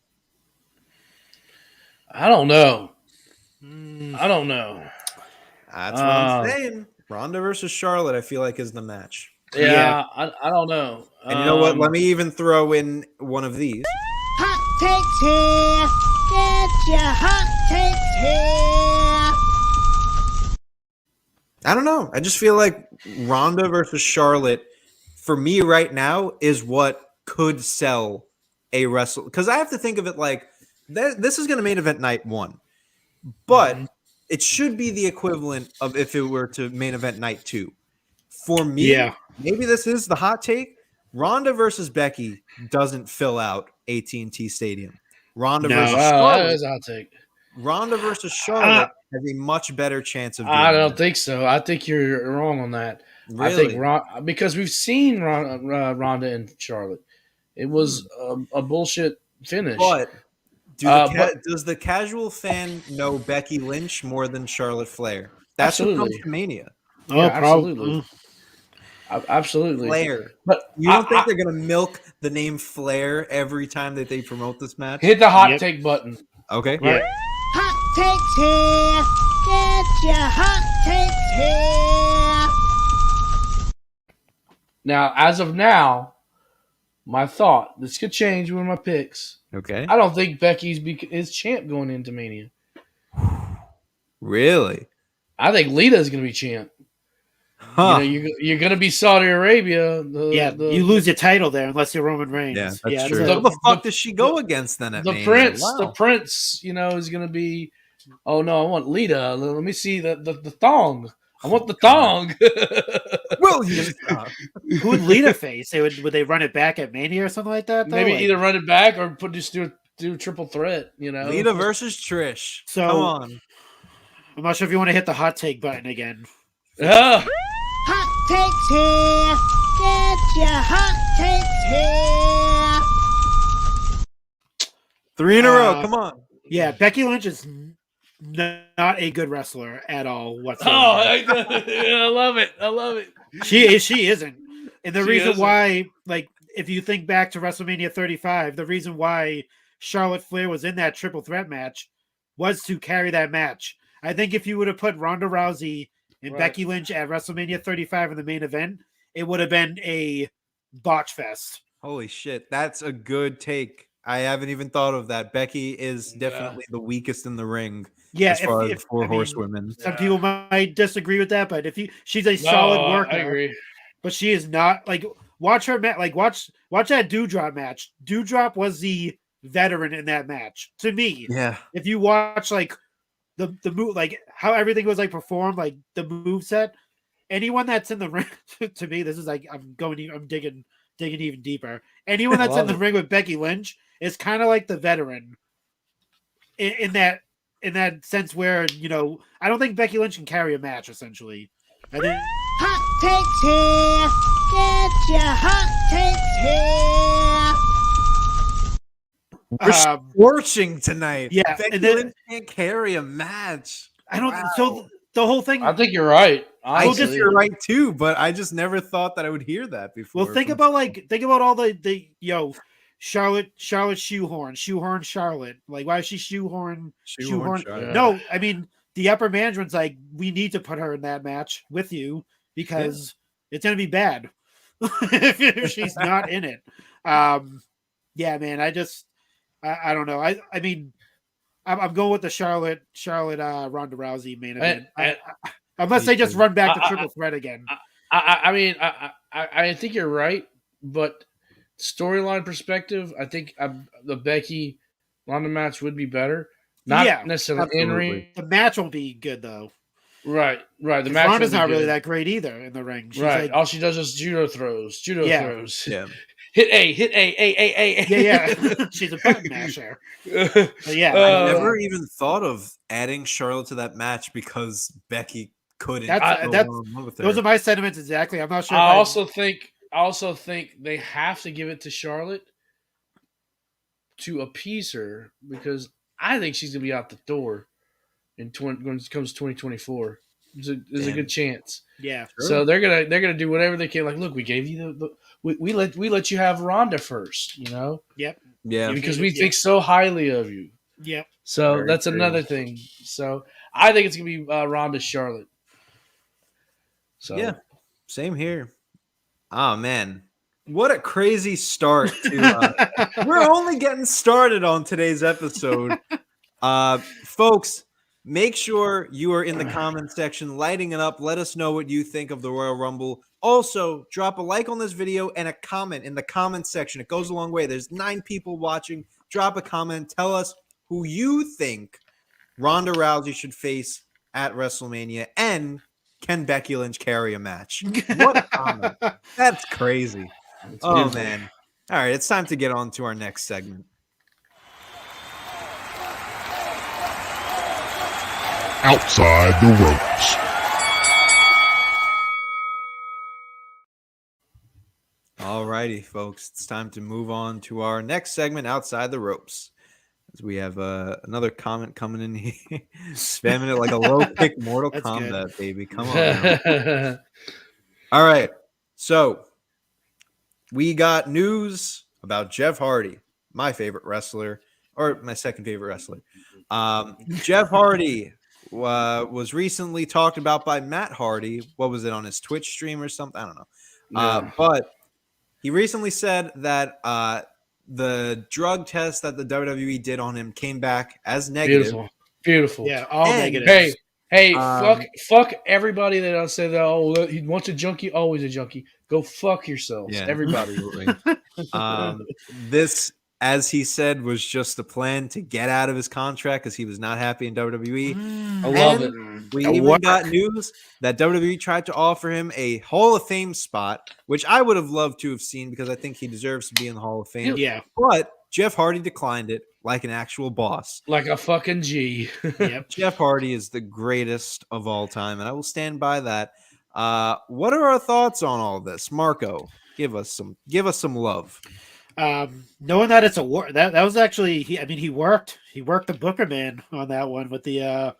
I don't know. I don't know. That's what I'm saying. Ronda versus Charlotte, I feel like, is the match. Yeah. I don't know. And you know what? Let me even throw in one of these. Hot takes here. Get your hot takes here. I don't know. I just feel like Ronda versus Charlotte, for me right now, is what could sell a wrestle. Because I have to think of it like this is going to main event night 1. But it should be the equivalent of if it were to main event night 2. For me, maybe this is the hot take. Ronda versus Becky doesn't fill out AT&T Stadium. Ronda versus Charlotte. That is a hot take. Ronda versus Charlotte has a much better chance of doing I don't that. think so. I think you're wrong on that. Really? I think because we've seen Ronda and Charlotte. It was a bullshit finish. But does the casual fan know Becky Lynch more than Charlotte Flair? That's what comes to Mania. Oh, absolutely. Absolutely. Flair. But you don't think they're going to milk the name Flair every time that they promote this match? Hit the hot take button. Okay. Yeah. Hot takes here. Get your hot takes here. Now, as of now, my thought, this could change with my picks. Okay. I don't think Becky's is champ going into Mania. Really? I think Lita's going to be champ. Huh. You're going to be Saudi Arabia. You lose your title there unless you're Roman Reigns. Yeah, that's true. The- Who the fuck does she go against then at the Mania? prince, Wow. the prince, is going to be. Oh no, I want Lita. Let me see the thong. I want the thong. Will you stop? Who would Lita face? Would they run it back at Mania or something like that? Though? Maybe Like, either run it back or just do a triple threat. Lita versus Trish. So- Come on. I'm not sure if you want to hit the hot take button again. Ah, Hot takes here. Get your hot takes here. 3 in a row. Come on. Yeah, Becky Lynch is not a good wrestler at all whatsoever. I love it. I love it. She isn't. And the She reason isn't. why, like, if you think back to WrestleMania 35, the reason why Charlotte Flair was in that triple threat match was to carry that match. I think if you would have put Ronda Rousey and Right. Becky Lynch at WrestleMania 35 in the main event, it would have been a botch fest. Holy shit. That's a good take. I haven't even thought of that. Becky is definitely the weakest in the ring Yeah, as far as if- the 4 I mean, horsewomen. Some people might disagree with that, but she's a solid worker. I agree. But she is not like watch her watch that Dewdrop match. Dewdrop was the veteran in that match to me. Yeah. If you watch like the move, like how everything was like performed, like the move set, anyone that's in the ring to me, this is like I'm digging even deeper. Anyone that's in the ring with Becky Lynch is kind of like the veteran in that sense where I don't think Becky Lynch can carry a match essentially. I think Hot takes here. Get your hot takes here. We're scorching tonight. yeah, Becky and then- Lynch can't carry a match. I don't. Wow. So the whole thing. I think you're right. I Honestly. guess you're right too, but I just never thought that I would hear that before. Well, think about all the Charlotte shoehorn Charlotte. Like, why is she shoehorn? Shoehorn Charlotte. No, I mean the upper management's like, we need to put her in that match with you because it's gonna be bad if she's not in it. Yeah, man. I don't know. I mean, I'm going with the Charlotte Ronda Rousey main event. Unless they just run back to triple threat again. I mean, I think you're right, but storyline perspective, I think the Becky Ronda match would be better. Not necessarily in ring. The match won't be good though. Right. The 'Cause match Ronda's will be not really good. that great either in the ring. She's Right. like, All she does is judo throws. Yeah. Hit A. yeah. She's a button masher. But yeah, I never even thought of adding Charlotte to that match because Becky couldn't. those are my sentiments exactly. I'm not sure. I also think they have to give it to Charlotte to appease her because I think she's gonna be out the door when it comes to 2024. There's a good chance. Yeah. Sure. So they're gonna do whatever they can. Like, look, we gave you we let you have Ronda first, you know. Yep. Yeah. Because we think so highly of you. Yep. So Very that's true. another thing. So I think it's gonna be Ronda Charlotte. So Yeah. Same here. Oh man, what a crazy start to we're only getting started on today's episode. Folks, make sure you are in the comment section lighting it up. Let us know what you think of the Royal Rumble. Also, drop a like on this video and a comment in the comment section. It goes a long way. There's 9 people watching. Drop a comment. Tell us who you think Ronda Rousey should face at WrestleMania, and can Becky Lynch carry a match? What a comment. That's crazy. Oh, beautiful. man. All right, it's time to get on to our next segment. Outside the ropes. All righty, folks. It's time to move on to our next segment, Outside the Ropes. As we have another comment coming in here. Spamming it like a low-kick Mortal That's Kombat, good. baby. Come on now. All right. So we got news about Jeff Hardy, my favorite wrestler, or my second favorite wrestler. Jeff Hardy was recently talked about by Matt Hardy. What was it, on his Twitch stream or something? I don't know. But he recently said that the drug test that the WWE did on him came back as negative. Beautiful. Yeah, all And- negative. Hey, Um, fuck everybody that don't say that. Oh, he wants a junkie, always a junkie. Go fuck yourselves, Yeah. everybody. This, as he said, was just a plan to get out of his contract because he was not happy in WWE. I love it. We A even work. got news that WWE tried to offer him a Hall of Fame spot, which I would have loved to have seen because I think he deserves to be in the Hall of Fame. Yeah. But Jeff Hardy declined it like an actual boss. Like a fucking G. Yep. Jeff Hardy is the greatest of all time, and I will stand by that. What are our thoughts on all this, Marco? Give us some love. Knowing that it's a war, that was actually he worked the Booker man on that one with the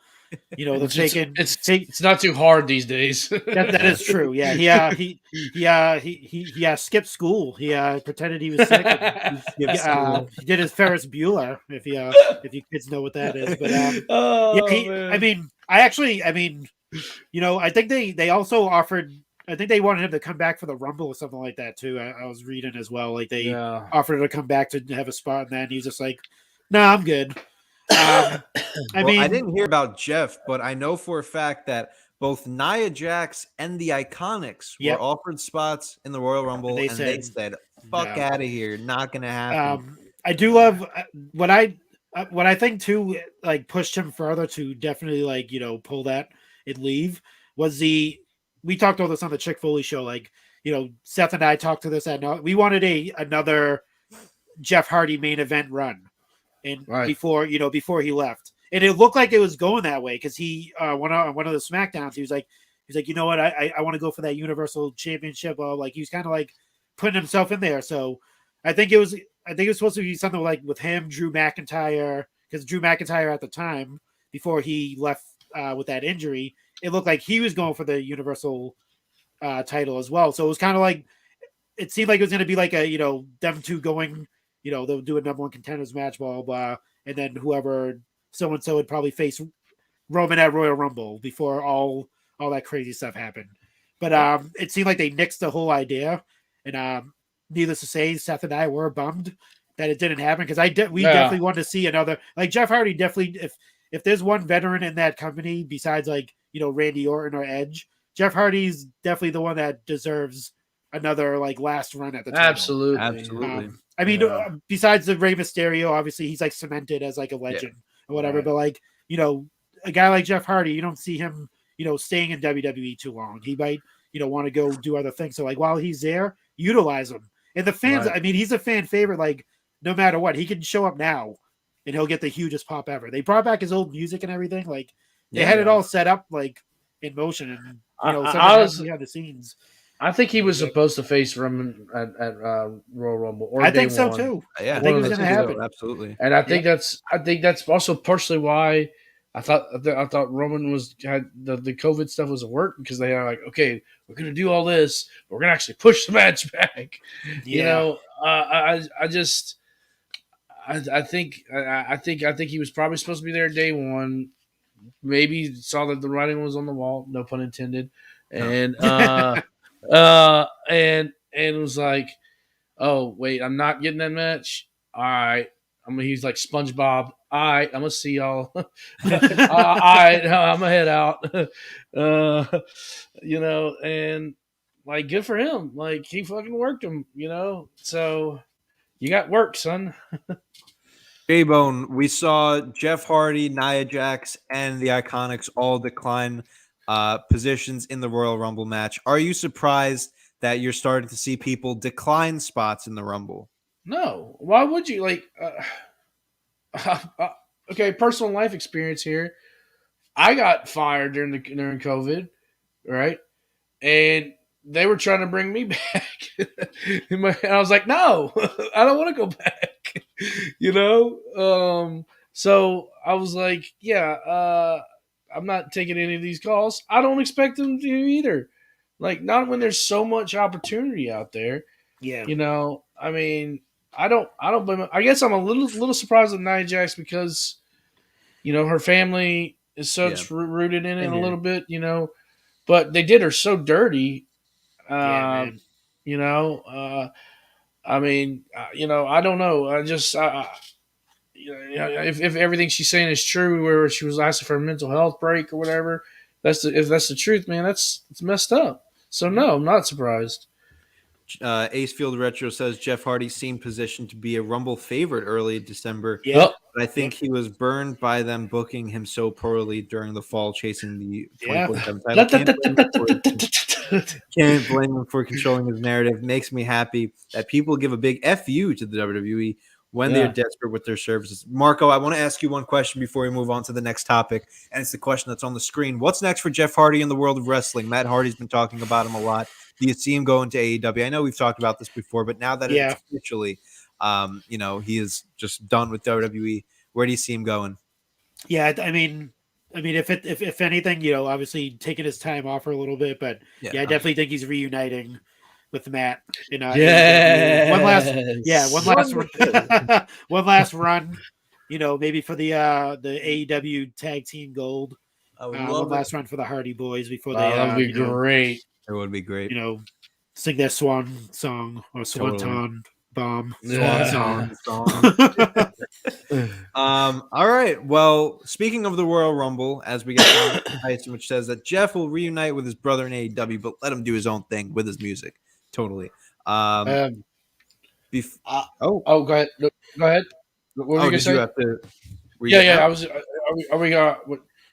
the faking. It's not too hard these days. That is true. Yeah, he skipped school. He pretended he was sick. And, he did his Ferris Bueller, if you kids know what that is. But man. I think they also offered. I think they wanted him to come back for the Rumble or something like that too. I was reading as well. Like they offered him to come back to have a spot, and then he's just like, "No, I'm good." I didn't hear about Jeff, but I know for a fact that both Nia Jax and the Iconics were offered spots in the Royal Rumble, and they said, "Fuck out of here, not gonna happen." I do love what I think too, like pushed him further to definitely pull that and leave was we talked about this on the Chick Foley show. Like, Seth and I talked to this we wanted another Jeff Hardy main event run. And before he left, and it looked like it was going that way because he one of the Smackdowns, he was like, you know what, I want to go for that Universal Championship. Like he was kind of like putting himself in there. So I think it was supposed to be something like with him, Drew McIntyre, because Drew McIntyre at the time before he left with that injury, it looked like he was going for the Universal title as well. So it was kind of like it seemed like it was going to be like a them two going. They'll do a number one contenders match, blah, blah, blah. And then whoever so-and-so would probably face Roman at Royal Rumble before all that crazy stuff happened. But it seemed like they nixed the whole idea. And needless to say, Seth and I were bummed that it didn't happen because we definitely wanted to see another. Like Jeff Hardy definitely, if there's one veteran in that company besides Randy Orton or Edge, Jeff Hardy's definitely the one that deserves another last run at the title. Absolutely. Besides the Rey Mysterio, obviously he's cemented as a legend or whatever. Right. But a guy like Jeff Hardy, you don't see him, staying in WWE too long. He might, want to go do other things. So while he's there, utilize him. And the fans, Right. He's a fan favorite. No matter what, he can show up now and he'll get the hugest pop ever. They brought back his old music and everything. They had it all set up in motion, and honestly, behind the scenes. I think he was supposed to face Roman at Royal Rumble. Or I think so one. too. Yeah, I think it was One of going to the two. happen. Absolutely. And I think that's also partially why I thought Roman had the COVID stuff was a work, because they are like, okay, we're gonna do all this, but we're gonna actually push the match back. You know, I think he was probably supposed to be there day one. Maybe saw that the writing was on the wall, no pun intended, and and it was like, oh wait, I'm not getting that match. All right, he's like SpongeBob. All right, I'm gonna see y'all. All right, I'm gonna head out. You know, and like, good for him. Like, he fucking worked him. You know, so you got work, son. JBone, we saw Jeff Hardy, Nia Jax, and the Iconics all decline positions in the Royal Rumble match. Are you surprised that you're starting to see people decline spots in the Rumble? No, why would you? Like, okay, personal life experience here. I got fired during COVID, right? And they were trying to bring me back, and I was like, no, I don't want to go back. You know, so I was like, yeah, I'm not taking any of these calls. I don't expect them to either. Like, not when there's so much opportunity out there. Yeah, You know, I mean, I don't blame it. I guess I'm a little surprised with Nia Jax, because, you know, her family is such rooted in it a little bit, you know, but they did her so dirty. man. You know, I mean, you know, I don't know. You know, if everything she's saying is true, where she was asking for a mental health break or whatever, if that's the truth, man, it's messed up. So no, I'm not surprised. Acefield Retro says Jeff Hardy seemed positioned to be a Rumble favorite early December. Yeah. But I think he was burned by them booking him so poorly during the fall, chasing the 24/7 title. Can't blame him for controlling his narrative. Makes me happy that people give a big FU to the WWE when they're desperate with their services. Marco, I want to ask you one question before we move on to the next topic, and it's the question that's on the screen. What's next for Jeff Hardy in the world of wrestling? Matt Hardy's been talking about him a lot. Do you see him going to AEW? I know we've talked about this before, but now that it's officially, you know, he is just done with WWE, where do you see him going? Yeah, I mean, if anything, you know, obviously taking his time off for a little bit, but I definitely think he's reuniting with Matt. You know, one last run. You know, maybe for the AEW Tag Team Gold. One last run for the Hardy Boys before they. That would be great. It would be great. You know, sing their swan song or swanton bomb. Swan song. All right. Well, speaking of the Royal Rumble, as we get Tyson, which says that Jeff will reunite with his brother in AEW, but let him do his own thing with his music. Totally. Go ahead. No, Go ahead. What were you gonna say? I was. Are we?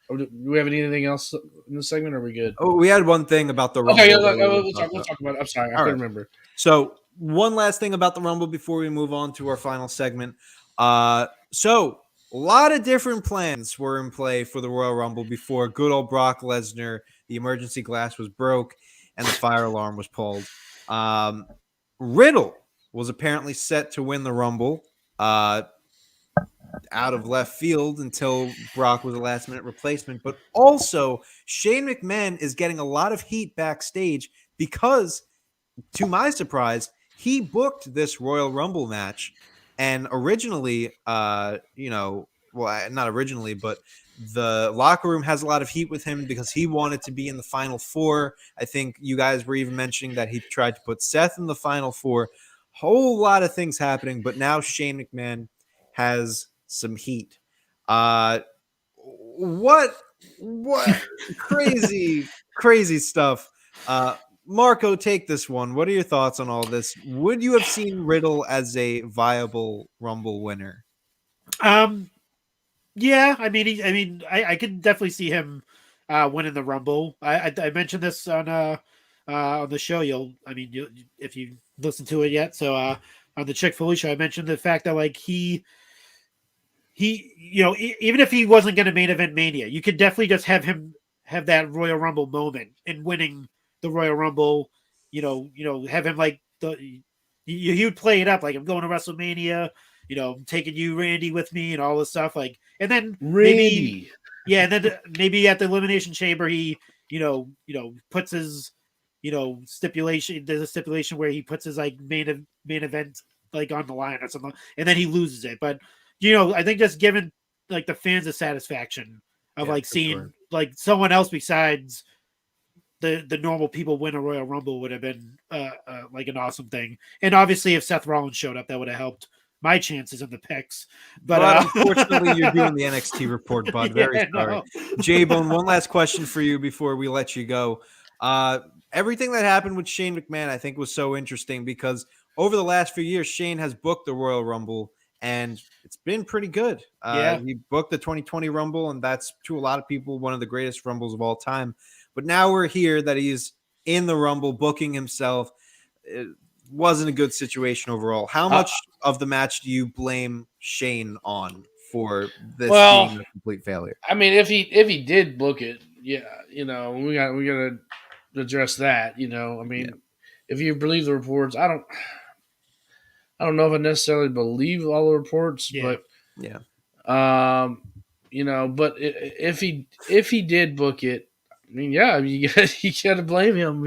Do we have anything else in the segment? Or are we good? Oh, we had one thing about the Rumble. Okay, we'll talk about it. I'm sorry, I couldn't remember. So, one last thing about the Rumble before we move on to our final segment. So, a lot of different plans were in play for the Royal Rumble before good old Brock Lesnar, the emergency glass was broke, and the fire alarm was pulled. Riddle was apparently set to win the Rumble out of left field until Brock was a last-minute replacement. But also, Shane McMahon is getting a lot of heat backstage because, to my surprise, he booked this Royal Rumble match. And originally, not originally, but the locker room has a lot of heat with him because he wanted to be in the Final Four. I think you guys were even mentioning that he tried to put Seth in the Final Four. Whole lot of things happening, but now Shane McMahon has some heat. What crazy stuff. Marco, take this one. What are your thoughts on all this? Would you have seen Riddle as a viable Rumble winner? Yeah, I could definitely see him winning the Rumble. I mentioned this on the show. If you listen to it yet. So on the Chick-fil-A show, I mentioned the fact that like he even if he wasn't going to main event Mania, you could definitely just have him have that Royal Rumble moment and winning the Royal Rumble, have him like he would play it up like, I'm going to WrestleMania, I'm taking you, Randy, with me, and all this stuff, like, and then Randy. maybe at the Elimination Chamber he puts his stipulation. There's a stipulation where he puts his like main event like on the line or something, and then he loses it. But I think just giving like the fans the satisfaction of like seeing like someone else besides the normal people win a Royal Rumble would have been like an awesome thing. And obviously, if Seth Rollins showed up, that would have helped my chances in the picks. But unfortunately, you're doing the NXT report, bud. Very sorry. JBone, one last question for you before we let you go. Everything that happened with Shane McMahon, I think, was so interesting because over the last few years, Shane has booked the Royal Rumble, and it's been pretty good. He booked the 2020 Rumble, and that's, to a lot of people, one of the greatest Rumbles of all time. But now we're here that he's in the Rumble, booking himself. It wasn't a good situation overall. How much of the match do you blame Shane on for this being a complete failure? I mean, if he did book it, we got to address that. I mean, if you believe the reports, I don't know if I necessarily believe all the reports, but but if he did book it, I mean, you got to blame him.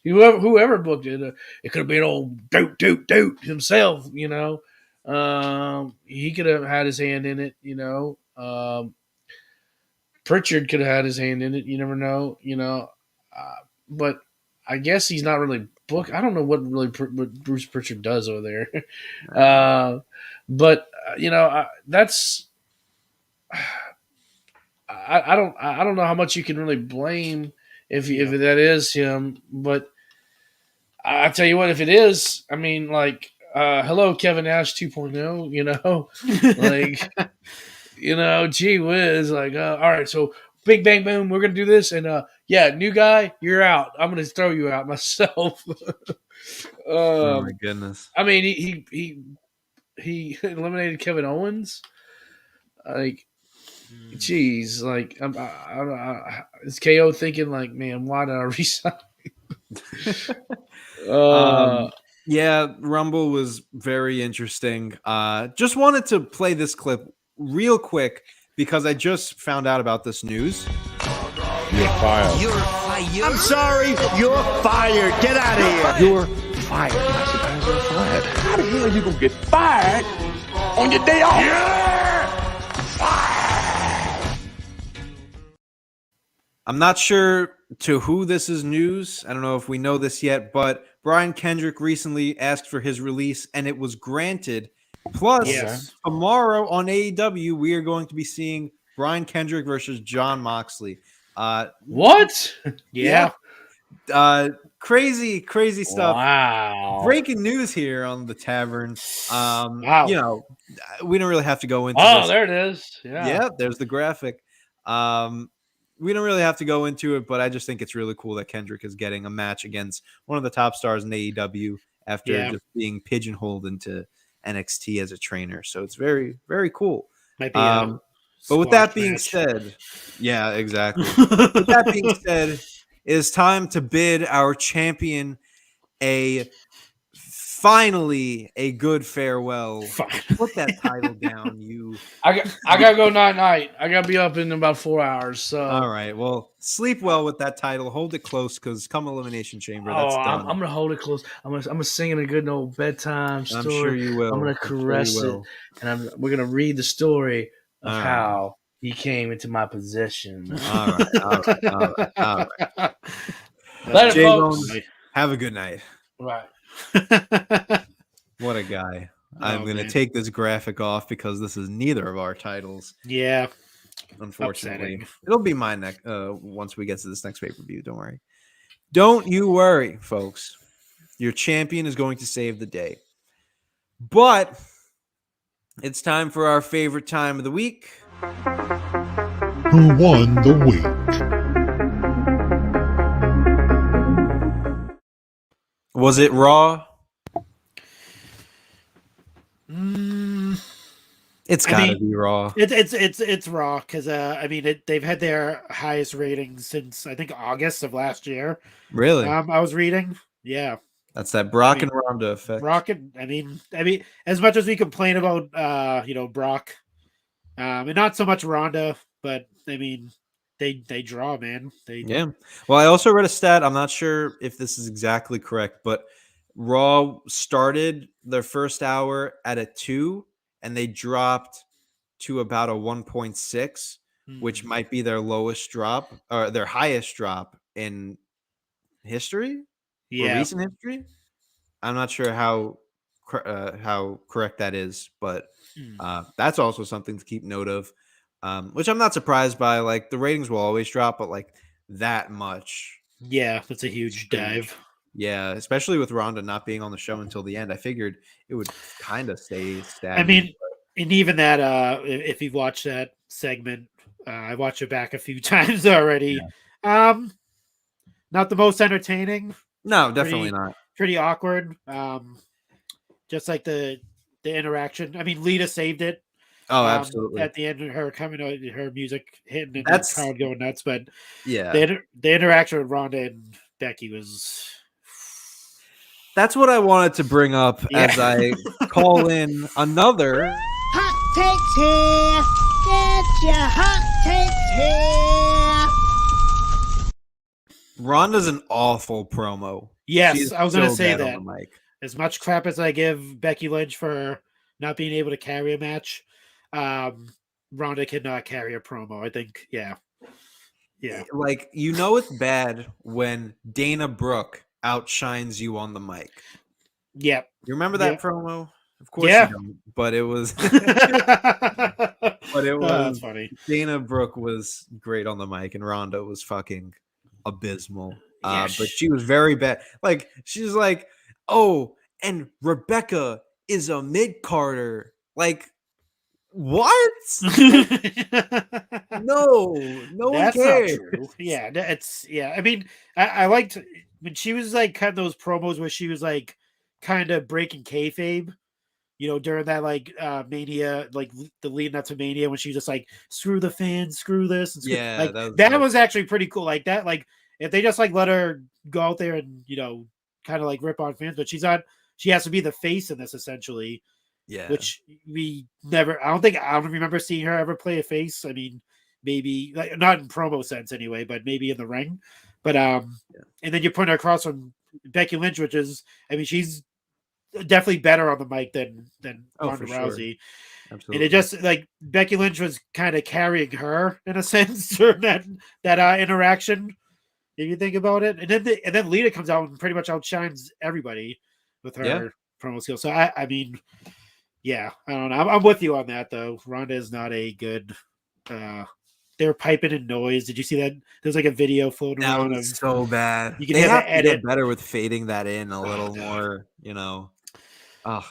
Whoever booked it, it could have been old Doot himself. He could have had his hand in it. Pritchard could have had his hand in it. You never know. But I guess he's not really booked. I don't know what Bruce Pritchard does over there. That's. I don't know how much you can really blame if that is him, but I tell you what, if it is, I mean, like, hello, Kevin Nash 2.0, like, gee whiz, like, all right, so big bang boom, we're gonna do this, and new guy, you're out. I'm gonna throw you out myself. Oh my goodness! I mean, he eliminated Kevin Owens, like. Jeez, like is KO thinking like, man, why did I resign? Rumble was very interesting. Just wanted to play this clip real quick because I just found out about this news. You're fired. You're fired. I'm sorry, you're fired. Get out of here. You're fired. I suppose you're fired. How the hell are you gonna get fired on your day off? You're fired. I'm not sure to who this is news. I don't know if we know this yet, but Brian Kendrick recently asked for his release, and it was granted. Plus, tomorrow on AEW, we are going to be seeing Brian Kendrick versus Jon Moxley. What? Yeah. Crazy stuff. Wow. Breaking news here on the Tavern. Wow. We don't really have to go into this. There it is. Yeah, there's the graphic. We don't really have to go into it, but I just think it's really cool that Kendrick is getting a match against one of the top stars in AEW after just being pigeonholed into NXT as a trainer. So it's very, very cool. Might be but with that being said, yeah, exactly. With that being said, it is time to bid our champion finally a good farewell. Put that title down, you. I gotta go night. I gotta be up in about 4 hours. So all right, well, sleep well with that title. Hold it close because come Elimination Chamber, that's done. I'm gonna hold it close. I'm gonna sing a good old bedtime story. I'm sure you will. I'm gonna caress it, and we're gonna read the story of how he came into my possession. All right. Let it, folks. Have a good night. Right. What a guy. I'm going to take this graphic off because this is neither of our titles. Yeah. Unfortunately. Upsetting. It'll be mine next once we get to this next pay-per-view. Don't worry. Don't you worry, folks. Your champion is going to save the day. But it's time for our favorite time of the week. Who won the week? Was it Raw? It's got to be Raw. It's Raw because they've had their highest ratings since I think August of last year. Really? I was reading. Yeah. That's that Brock and Ronda effect. Brock and I mean, as much as we complain about Brock, and not so much Ronda, but I mean, they draw, man. Yeah. Well, I also read a stat. I'm not sure if this is exactly correct, but Raw started their first hour at a 2, and they dropped to about a 1.6, which might be their lowest drop or their highest drop in history or recent history. I'm not sure how correct that is, but that's also something to keep note of, which I'm not surprised by. Like, the ratings will always drop, but like that much. Yeah, that's a huge dive. Yeah, especially with Ronda not being on the show until the end. I figured it would kind of stay stagnant. I mean, and even that, if you've watched that segment, I watched it back a few times already. Yeah. Not the most entertaining. No, definitely not. Pretty awkward. Just like the interaction. I mean, Lita saved it. Oh, absolutely. At the end, her coming out, her music hitting, and the crowd going nuts. But yeah, the interaction with Ronda and Becky was. That's what I wanted to bring up as I call in another hot takes here. Get your hot takes here. Ronda's an awful promo. Yes, I was going to say that. As much crap as I give Becky Lynch for not being able to carry a match, Ronda cannot carry a promo. I think, yeah. Like, it's bad when Dana Brooke outshines you on the mic. Yeah. You remember that promo? Of course you don't, but it was that's funny. Dana Brooke was great on the mic and Ronda was fucking abysmal. But she was very bad. Like, she was like, "Oh, and Rebecca is a mid-carder." Like, what? No one cares. Not true. Yeah, I mean, I liked when she was like kind of those promos where she was like kind of breaking kayfabe, during that like Mania, like the leading up to Mania, when she was just like, screw the fans, screw this, and that was actually pretty cool. Like that, like if they just like let her go out there and kind of like rip on fans, but she has to be the face in this essentially. Yeah, which we never. I don't remember seeing her ever play a face. I mean, maybe like, not in promo sense anyway, but maybe in the ring. But and then you put her across from Becky Lynch, which is, I mean, she's definitely better on the mic than Ronda Rousey. Absolutely. And it just like Becky Lynch was kind of carrying her in a sense during that interaction. If you think about it, and then Lita comes out and pretty much outshines everybody with her promo skills. So I mean. Yeah, I don't know. I'm with you on that, though. Ronda is not a good. They're piping in noise. Did you see that? There's like a video floating around. That was so bad. You can have to get better with fading that in a little more. Oh,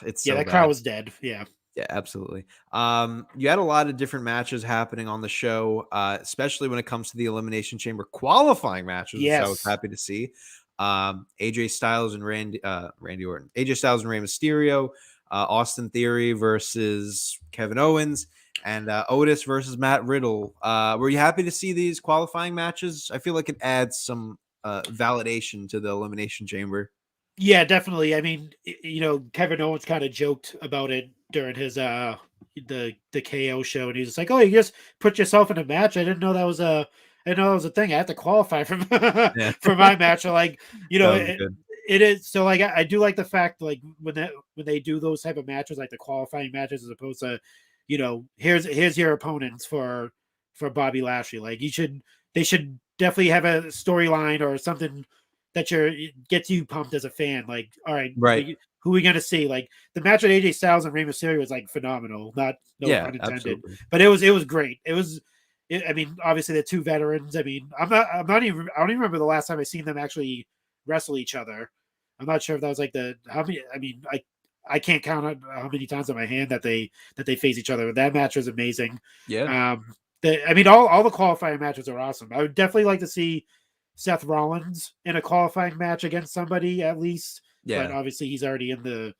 it's so that bad. crowd was dead. Yeah, absolutely. You had a lot of different matches happening on the show, especially when it comes to the Elimination Chamber qualifying matches. Which I was happy to see. AJ Styles and Randy Orton. AJ Styles and Rey Mysterio. Austin Theory versus Kevin Owens, and Otis versus Matt Riddle. Were you happy to see these qualifying matches? I feel like it adds some validation to the Elimination Chamber. Yeah, definitely. I mean, Kevin Owens kind of joked about it during his the KO show, and he was like, "Oh, you just put yourself in a match. I didn't know that was a thing. I have to qualify for my match." So, like, it is so like I do like the fact like when they do those type of matches, like the qualifying matches, as opposed to here's your opponents for Bobby Lashley. Like they should definitely have a storyline or something that gets you pumped as a fan. Like, all right, who are we gonna see? Like the match with AJ Styles and Rey Mysterio was like phenomenal. Pun intended, absolutely. But it was great. I mean, obviously the two veterans. I mean, I don't even remember the last time I seen them actually wrestle each other. I'm not sure if that was like how many. I mean, I can't count on how many times on my hand that they face each other. That match was amazing. Yeah. I mean, all the qualifying matches are awesome. I would definitely like to see Seth Rollins in a qualifying match against somebody at least. Yeah. But obviously he's already in the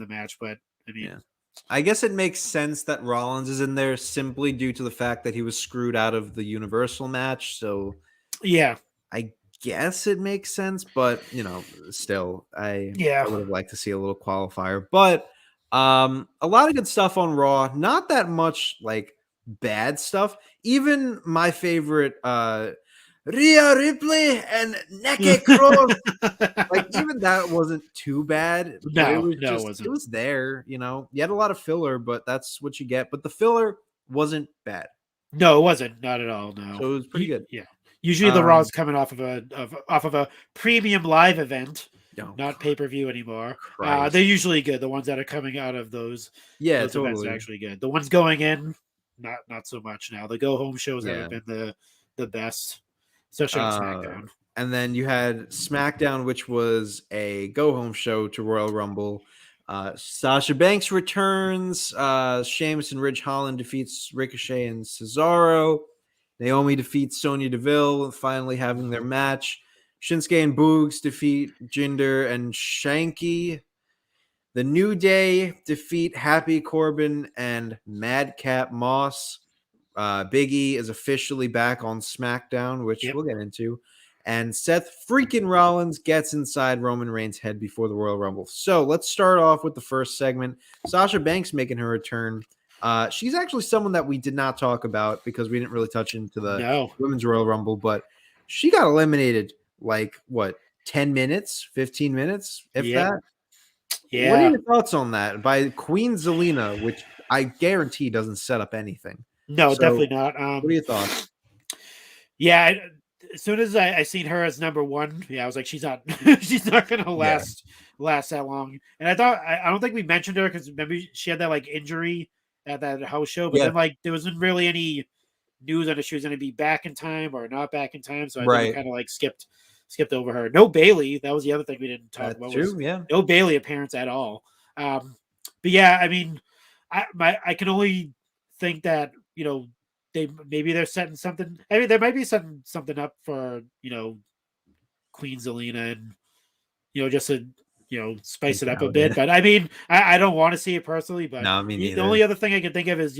match. But I mean, I guess it makes sense that Rollins is in there simply due to the fact that he was screwed out of the Universal match. So yeah, I guess it makes sense, but still, I Yeah. would have liked to see a little qualifier. But a lot of good stuff on Raw. Not that much like bad stuff. Even my favorite Rhea Ripley and Nikki Cross. Like even that wasn't too bad, but it was No, it just wasn't. it was there. You had a lot of filler, but that's what you get. But the filler wasn't bad, No, it wasn't. Not at all. No. so it was pretty good. Yeah. Usually the Raw's coming off of a premium live event, No, not pay-per-view anymore. Christ. They're usually good. The ones that are coming out of those events totally. are actually good. The ones going in, not so much now. The go-home shows haven't been the best, especially on SmackDown. And then you had SmackDown, which was a go-home show to Royal Rumble. Sasha Banks returns. Sheamus and Ridge Holland defeats Ricochet and Cesaro. Naomi defeats Sonya Deville, finally having their match. Shinsuke and Boogs defeat Jinder and Shanky. The New Day defeat Happy Corbin and Madcap Moss. Biggie is officially back on SmackDown, which we'll get into. And Seth freaking Rollins gets inside Roman Reigns' head before the Royal Rumble. So let's start off with the first segment. Sasha Banks making her return. She's actually someone that we did not talk about because we didn't really touch into the Women's Royal Rumble, but she got eliminated 10 minutes, 15 minutes, if that? Yeah. What are your thoughts on that? By Queen Zelina, which I guarantee doesn't set up anything. No, definitely not. What are your thoughts? Yeah, as soon as I seen her as number one, I was like, she's not going to last that long. And I thought I don't think we mentioned her because maybe she had that injury at that house show, but then there wasn't really any news on if she was going to be back in time or not back in time. So I think we kind of skipped over her. No Bailey. That was the other thing we didn't talk about. True, no Bailey appearance at all. But yeah, I mean, I can only think that they're setting something. I mean, they might be setting something up for Queen Zelina and just to spice it up a bit. But I mean, I don't want to see it personally. But no, me neither. The only other thing I can think of is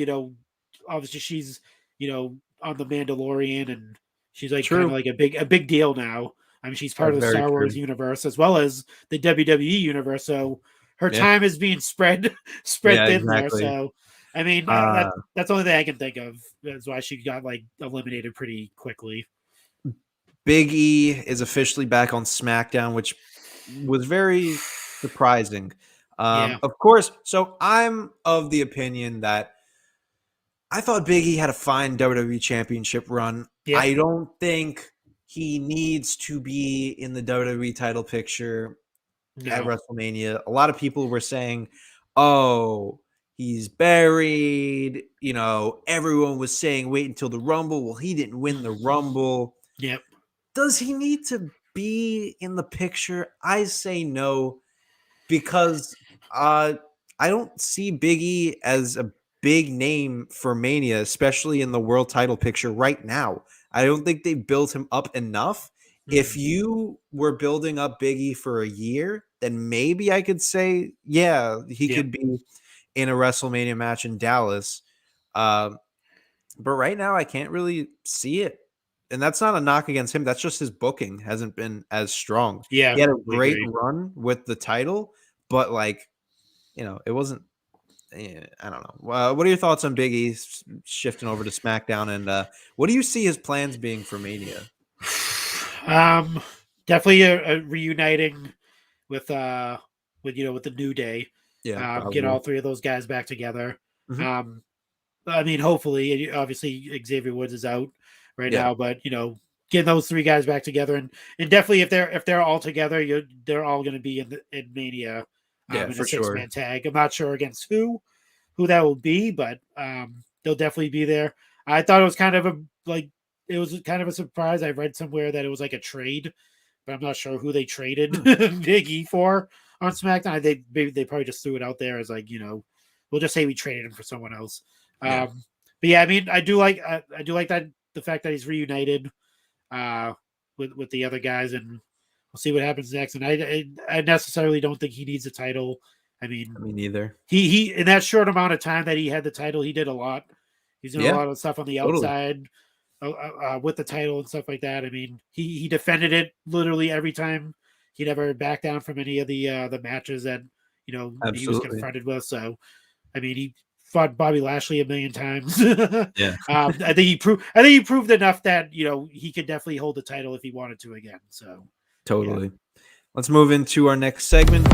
obviously she's on the Mandalorian and she's kind of like a big deal now. I mean, she's part of the Star Wars universe as well as the WWE universe. So her time is being spread thin there. So I mean, that's the only thing I can think of. That's why she got eliminated pretty quickly. Big E is officially back on SmackDown, which was very surprising. Of course, so I'm of the opinion that I thought Big E had a fine WWE Championship run. Yeah. I don't think he needs to be in the WWE title picture at WrestleMania. A lot of people were saying, oh, he's buried. Everyone was saying, wait until the Rumble. Well, he didn't win the Rumble. Yep. Does he need to be in the picture? I say no, because I don't see Big E as a big name for Mania, especially in the world title picture right now. I don't think they built him up enough. Mm-hmm. If you were building up Big E for a year, then maybe I could say, he could be in a WrestleMania match in Dallas. But right now, I can't really see it. And that's not a knock against him. That's just his booking hasn't been as strong. Yeah, he had a great run with the title, but it wasn't. I don't know. What are your thoughts on Big E shifting over to SmackDown, and what do you see his plans being for Mania? Definitely a reuniting with the New Day. Yeah, get all three of those guys back together. Mm-hmm. I mean, hopefully, obviously Xavier Woods is out right now, but getting those three guys back together, and definitely if they're all together, they're all going to be in Mania. In a 6-man tag. I'm not sure against who that will be, but they'll definitely be there. I thought it was kind of a surprise. I read somewhere that it was like a trade, but I'm not sure who they traded Big E for on SmackDown. They probably just threw it out there as we'll just say we traded him for someone else. But yeah, I mean, I do like that the fact that he's reunited with the other guys, and we'll see what happens next. And I necessarily don't think he needs a title. I mean, me neither. He in that short amount of time that he had the title, he did a lot. He's doing a lot of stuff on the outside. with the title and stuff like that. I mean, he defended it literally every time. He never backed down from any of the matches that he was Absolutely. confronted with. So, I mean, he fought Bobby Lashley a million times. Yeah. I think he proved enough that he could definitely hold the title if he wanted to again. So Totally. Yeah. Let's move into our next segment.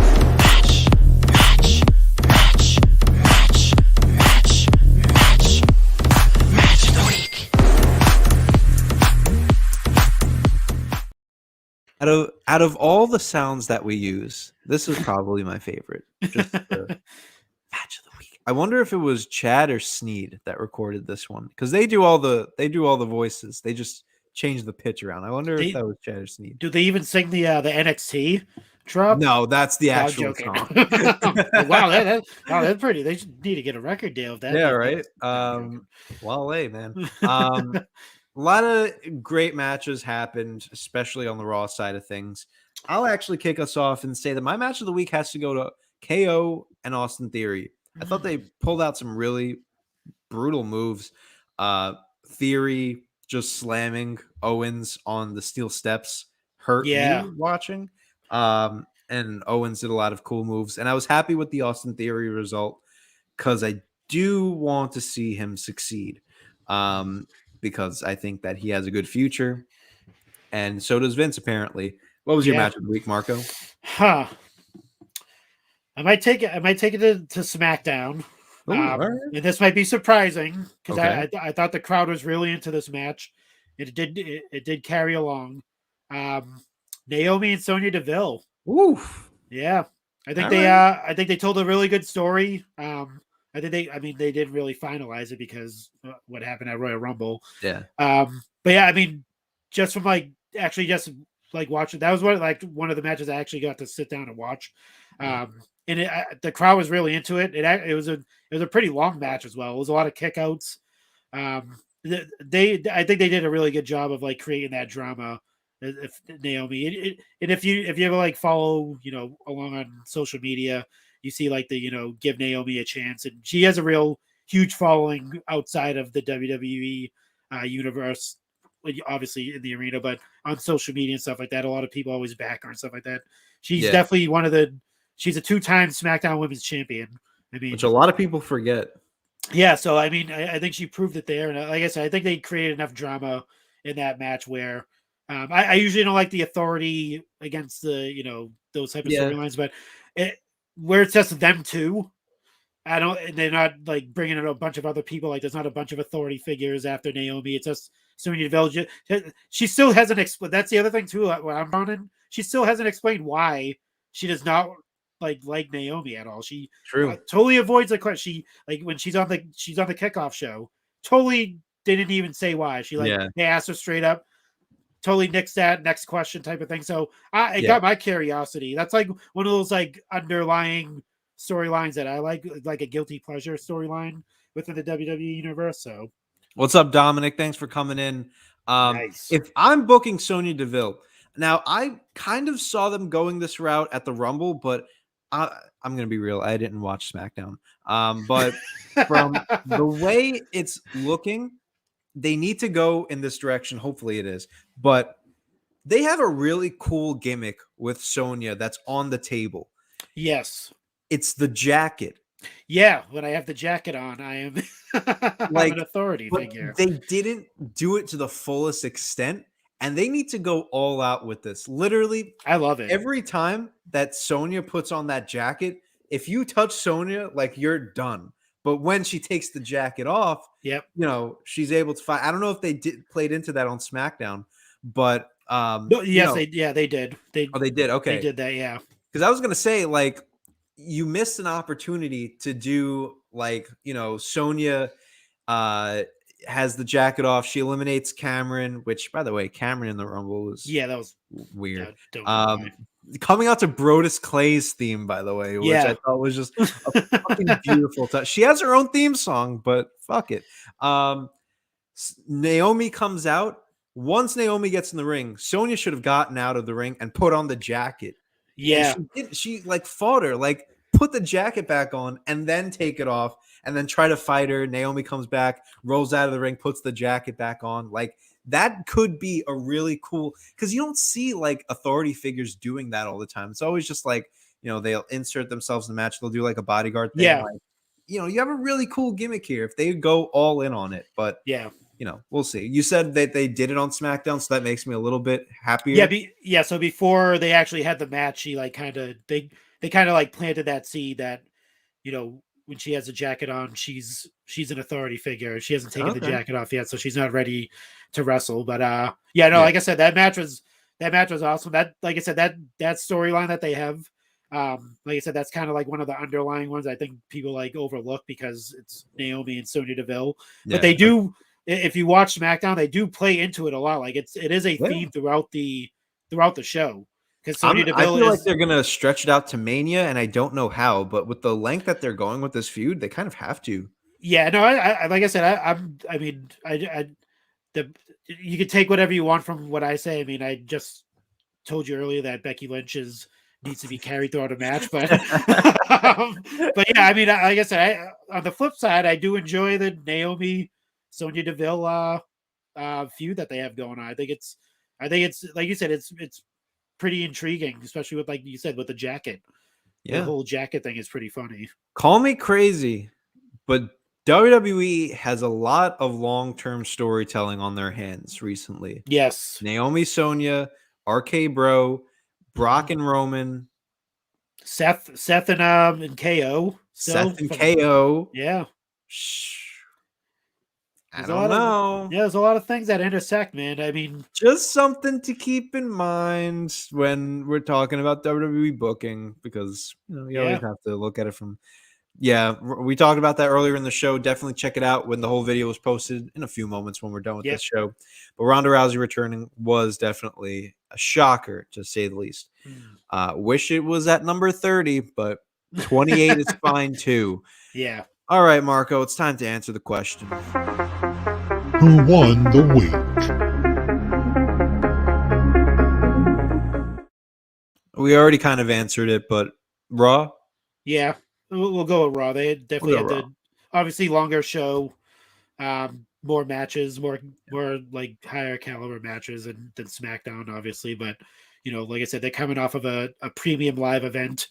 Out of all the sounds that we use, this is probably my favorite. Just the match of the week. I wonder if it was Chad or Sneed that recorded this one, because they do all the voices. They just change the pitch around. I wonder if that was Chad or Sneed. Do they even sing the NXT drop? No, that's the actual song. Wow, that's pretty. They should need to get a record deal of that. Yeah, right. Well, hey, man. A lot of great matches happened, especially on the Raw side of things. I'll actually kick us off and say that my match of the week has to go to KO and Austin Theory. I thought they pulled out some really brutal moves. Theory just slamming Owens on the steel steps hurt me watching. And Owens did a lot of cool moves. And I was happy with the Austin Theory result because I do want to see him succeed. Because I think that he has a good future, and so does Vince. Apparently, what was your match of the week, Marco? I might take it to SmackDown. Ooh, right. And this might be surprising because I thought the crowd was really into this match. It did carry along. Naomi and Sonya Deville. Oof. Yeah, I think they told a really good story. I think they didn't really finalize it because what happened at Royal Rumble. Yeah. But yeah, I mean, just from watching, that was one of the matches I actually got to sit down and watch. And the crowd was really into it. It was a pretty long match as well. It was a lot of kickouts. I think they did a really good job of creating that drama. If Naomi, if you ever follow along on social media, you see the give Naomi a chance, and she has a real huge following outside of the WWE universe, obviously in the arena, but on social media and stuff like that. A lot of people always back her and stuff like that. She's definitely she's a 2-time SmackDown Women's Champion. I mean, which a lot of people forget. Yeah, so I mean, I think she proved it there, and like I said, I think they created enough drama in that match where I usually don't like the authority against the those type of storylines, but where it's just them two, they're not bringing in a bunch of other people. There's not a bunch of authority figures after Naomi. It's just Sonya Deville. She still hasn't explained. That's the other thing too. What I'm running, she still hasn't explained why she does not like Naomi at all. She totally avoids the question. She when she's on the kickoff show, totally didn't even say why. She they asked her straight up. Totally nixed that next question type of thing. So it got my curiosity. That's one of those underlying storylines that I like a guilty pleasure storyline within the WWE universe. So what's up, Dominic? Thanks for coming in. Nice. If I'm booking Sonya Deville, now I kind of saw them going this route at the Rumble, but I'm going to be real. I didn't watch SmackDown. But from the way it's looking, they need to go in this direction. Hopefully it is. But they have a really cool gimmick with Sonya that's on the table. Yes. It's the jacket. Yeah. When I have the jacket on, I am I'm an authority figure. They didn't do it to the fullest extent, and they need to go all out with this. Literally, I love it. Every time that Sonya puts on that jacket, if you touch Sonya, you're done. But when she takes the jacket off, she's able to fight. I don't know if they played into that on SmackDown, but they did. They did. Okay, they did that. Yeah, because I was gonna say you missed an opportunity to do Sonya has the jacket off. She eliminates Cameron, which by the way, Cameron in the Rumble was that was weird. Coming out to Brodus Clay's theme, by the way, which I thought was just a fucking beautiful touch. She has her own theme song, but fuck it. Naomi comes out. Once Naomi gets in the ring, Sonya should have gotten out of the ring and put on the jacket. Yeah, and she fought her. put the jacket back on and then take it off and then try to fight her. Naomi comes back, rolls out of the ring, puts the jacket back on. Like, that could be a really cool, because you don't see like authority figures doing that all the time. It's always just like, they'll insert themselves in the match. They'll do like a bodyguard thing. Yeah. Like, you have a really cool gimmick here if they go all in on it. But yeah, we'll see. You said that they did it on SmackDown, so that makes me a little bit happier. Yeah. So before they actually had the match, she like they kind of like planted that seed that, when she has a jacket on, she's an authority figure. She hasn't taken the jacket off yet, so she's not ready to wrestle. But like I said, that match was awesome. That, like I said, that storyline that they have, like I said, that's kind of like one of the underlying ones I think people like overlook because it's Naomi and Sonya Deville. Yeah. But they do, if you watch SmackDown, they do play into it a lot. Like it is a theme throughout the show. Because Sonya Deville, I feel like they're gonna stretch it out to Mania, and I don't know how, but with the length that they're going with this feud, they kind of have to. Yeah, no, I like I said, you can take whatever you want from what I say. I mean, I just told you earlier that Becky Lynch needs to be carried throughout a match, but but yeah, I mean, like I said, on the flip side, I do enjoy the Naomi Sonya Deville feud that they have going on. I think it's like you said, it's pretty intriguing, especially with, like you said, with the jacket. Yeah, the whole jacket thing is pretty funny. Call me crazy, but WWE has a lot of long-term storytelling on their hands recently. Yes, Naomi, Sonya, RK Bro, Brock and Roman, Seth and KO. Seth and KO. Yeah. I don't know. There's a lot of things that intersect, man. I mean, just something to keep in mind when we're talking about WWE booking, because you always have to look at it from. Yeah, we talked about that earlier in the show. Definitely check it out when the whole video was posted in a few moments when we're done with this show. But Ronda Rousey returning was definitely a shocker, to say the least. Wish it was at number 30, but 28 is fine too. Yeah. All right, Marco, it's time to answer the question. Who won the week? We already kind of answered it, but Raw? Yeah, we'll go with Raw. They definitely had the obviously longer show, more matches, more like higher caliber matches than SmackDown, obviously. But like I said, they're coming off of a premium live event,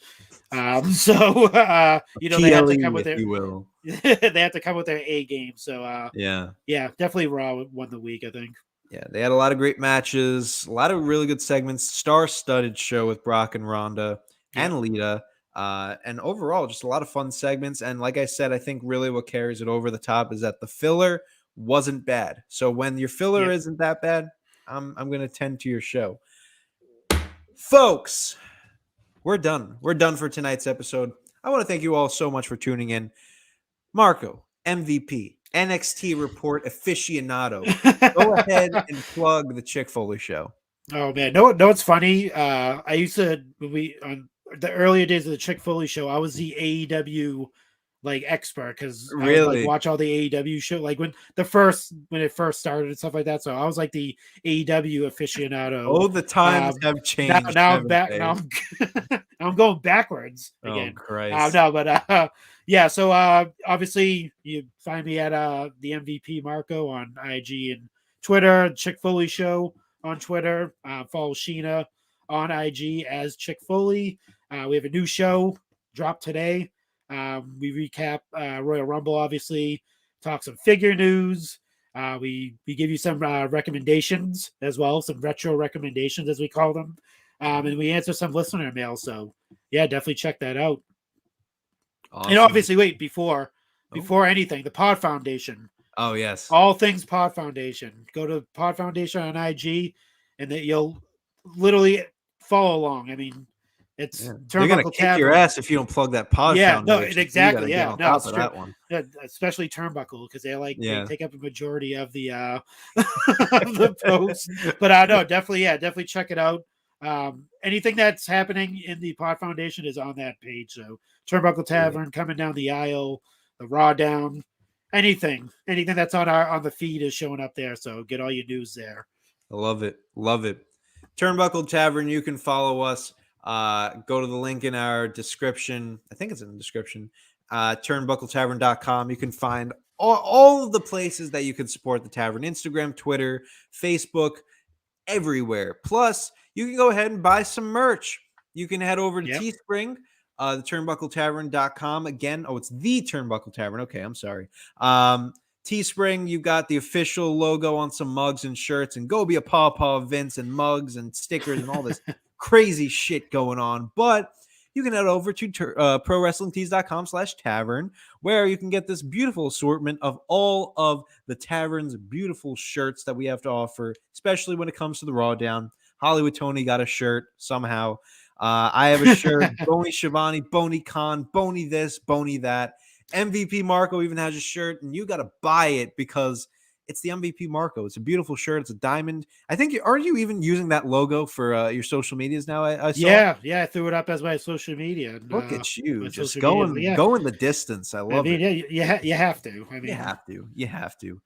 so they have to come with they have to come with their A game. So yeah, definitely Raw won the week, I think. Yeah, they had a lot of great matches, a lot of really good segments, star-studded show with Brock and Ronda and Lita, and overall just a lot of fun segments. And like I said, I think really what carries it over the top is that the filler wasn't bad. So when your filler isn't that bad, I'm going to tend to your show. Folks, we're done. We're done for tonight's episode. I want to thank you all so much for tuning in. Marco, MVP, NXT Report aficionado, go ahead and plug the Chick Foley show. Oh man, no, it's funny. I used to, on the earlier days of the Chick Foley show, I was the AEW like expert because I would, like, watch all the AEW show, like when it first started and stuff like that. So I was like the AEW aficionado. Oh, the times have changed. Now I'm back. Now I'm going backwards again. Oh, Christ. No, but yeah. So obviously you find me at the MVP Marco on IG and Twitter. Chick Foley Show on Twitter. Follow Sheena on IG as Chick Foley. We have a new show dropped today. We recap Royal Rumble, obviously, talk some figure news. We give you some recommendations as well, some retro recommendations as we call them, and we answer some listener mail. So yeah, definitely check that out. Awesome. And obviously, before anything, the Pod Foundation. Oh yes, all things Pod Foundation. Go to Pod Foundation on IG, and that you'll literally follow along. I mean, it's they're gonna kick your ass if you don't plug that Pod. No, exactly. Yeah, no, it's that one. Especially Turnbuckle, because they take up a majority of the the posts. But no, definitely check it out. Anything that's happening in the Pod Foundation is on that page. So Turnbuckle Tavern, coming down the aisle, the RAWDOWN, anything that's on the feed is showing up there. So get all your news there. I love it. Turnbuckle Tavern. You can follow us Go to the link in our description. I think it's in the description. Turnbuckletavern.com. You can find all of the places that you can support the tavern: Instagram, Twitter, Facebook, everywhere. Plus, you can go ahead and buy some merch. You can head over to Teespring, the turnbuckletavern.com. Again, it's the Turnbuckle Tavern. Okay, I'm sorry. Teespring, you got the official logo on some mugs and shirts, and go be a Paw Vince and mugs and stickers and all this crazy shit going on. But you can head over to prowrestlingtees.com/tavern, where you can get this beautiful assortment of all of the tavern's beautiful shirts that we have to offer, especially when it comes to the RAWDOWN. Hollywood Tony got a shirt somehow. I have a shirt. Boney Shivani, Boney Khan, Boney this, Boney that. MVP Marco even has a shirt, and you got to buy it because it's the MVP Marco. It's a beautiful shirt. It's a diamond. I think, aren't you even using that logo for your social medias now? I saw. Yeah, I threw it up as my social media. Look at you, just going the distance. I love it. You have to. You have to.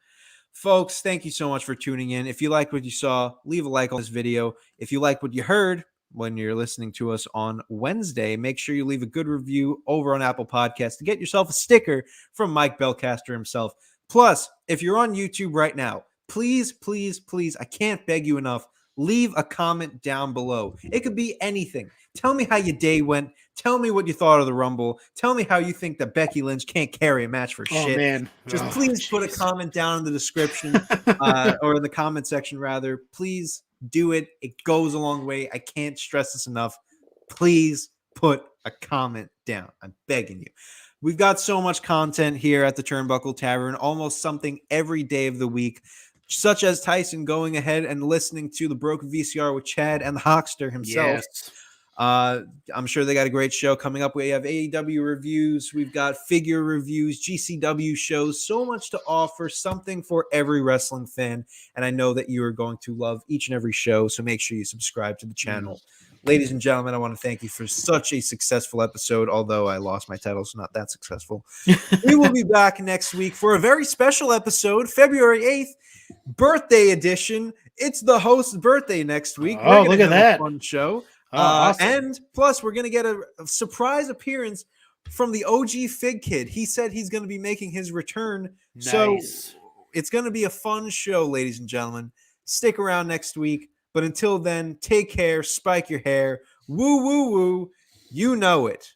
Folks, thank you so much for tuning in. If you liked what you saw, leave a like on this video. If you like what you heard when you're listening to us on Wednesday, make sure you leave a good review over on Apple Podcasts to get yourself a sticker from Mike Belcaster himself. Plus, if you're on YouTube right now, please, I can't beg you enough, leave a comment down below. It could be anything. Tell me how your day went. Tell me what you thought of the Rumble. Tell me how you think that Becky Lynch can't carry a match for shit. Man. Just please put a comment down in the description or in the comment section, rather. Please do it. It goes a long way. I can't stress this enough. Please put a comment down. I'm begging you. We've got so much content here at the Turnbuckle Tavern, almost something every day of the week, such as Tyson going ahead and listening to the Broken VCR with Chad and the Hawkster himself. Yes. I'm sure they got a great show coming up. We have AEW reviews. We've got figure reviews, GCW shows, so much to offer, something for every wrestling fan. And I know that you are going to love each and every show. So make sure you subscribe to the channel. Ladies and gentlemen, I want to thank you for such a successful episode, although I lost my title, so not that successful. We will be back next week for a very special episode, February 8th, birthday edition. It's the host's birthday next week. Oh, look at that. Fun show. Awesome. And plus, we're going to get a surprise appearance from the OG Fig Kid. He said he's going to be making his return. Nice. So it's going to be a fun show, ladies and gentlemen. Stick around next week. But until then, take care, spike your hair, woo, woo, woo. You know it.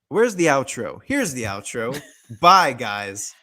Where's the outro? Here's the outro. Bye, guys.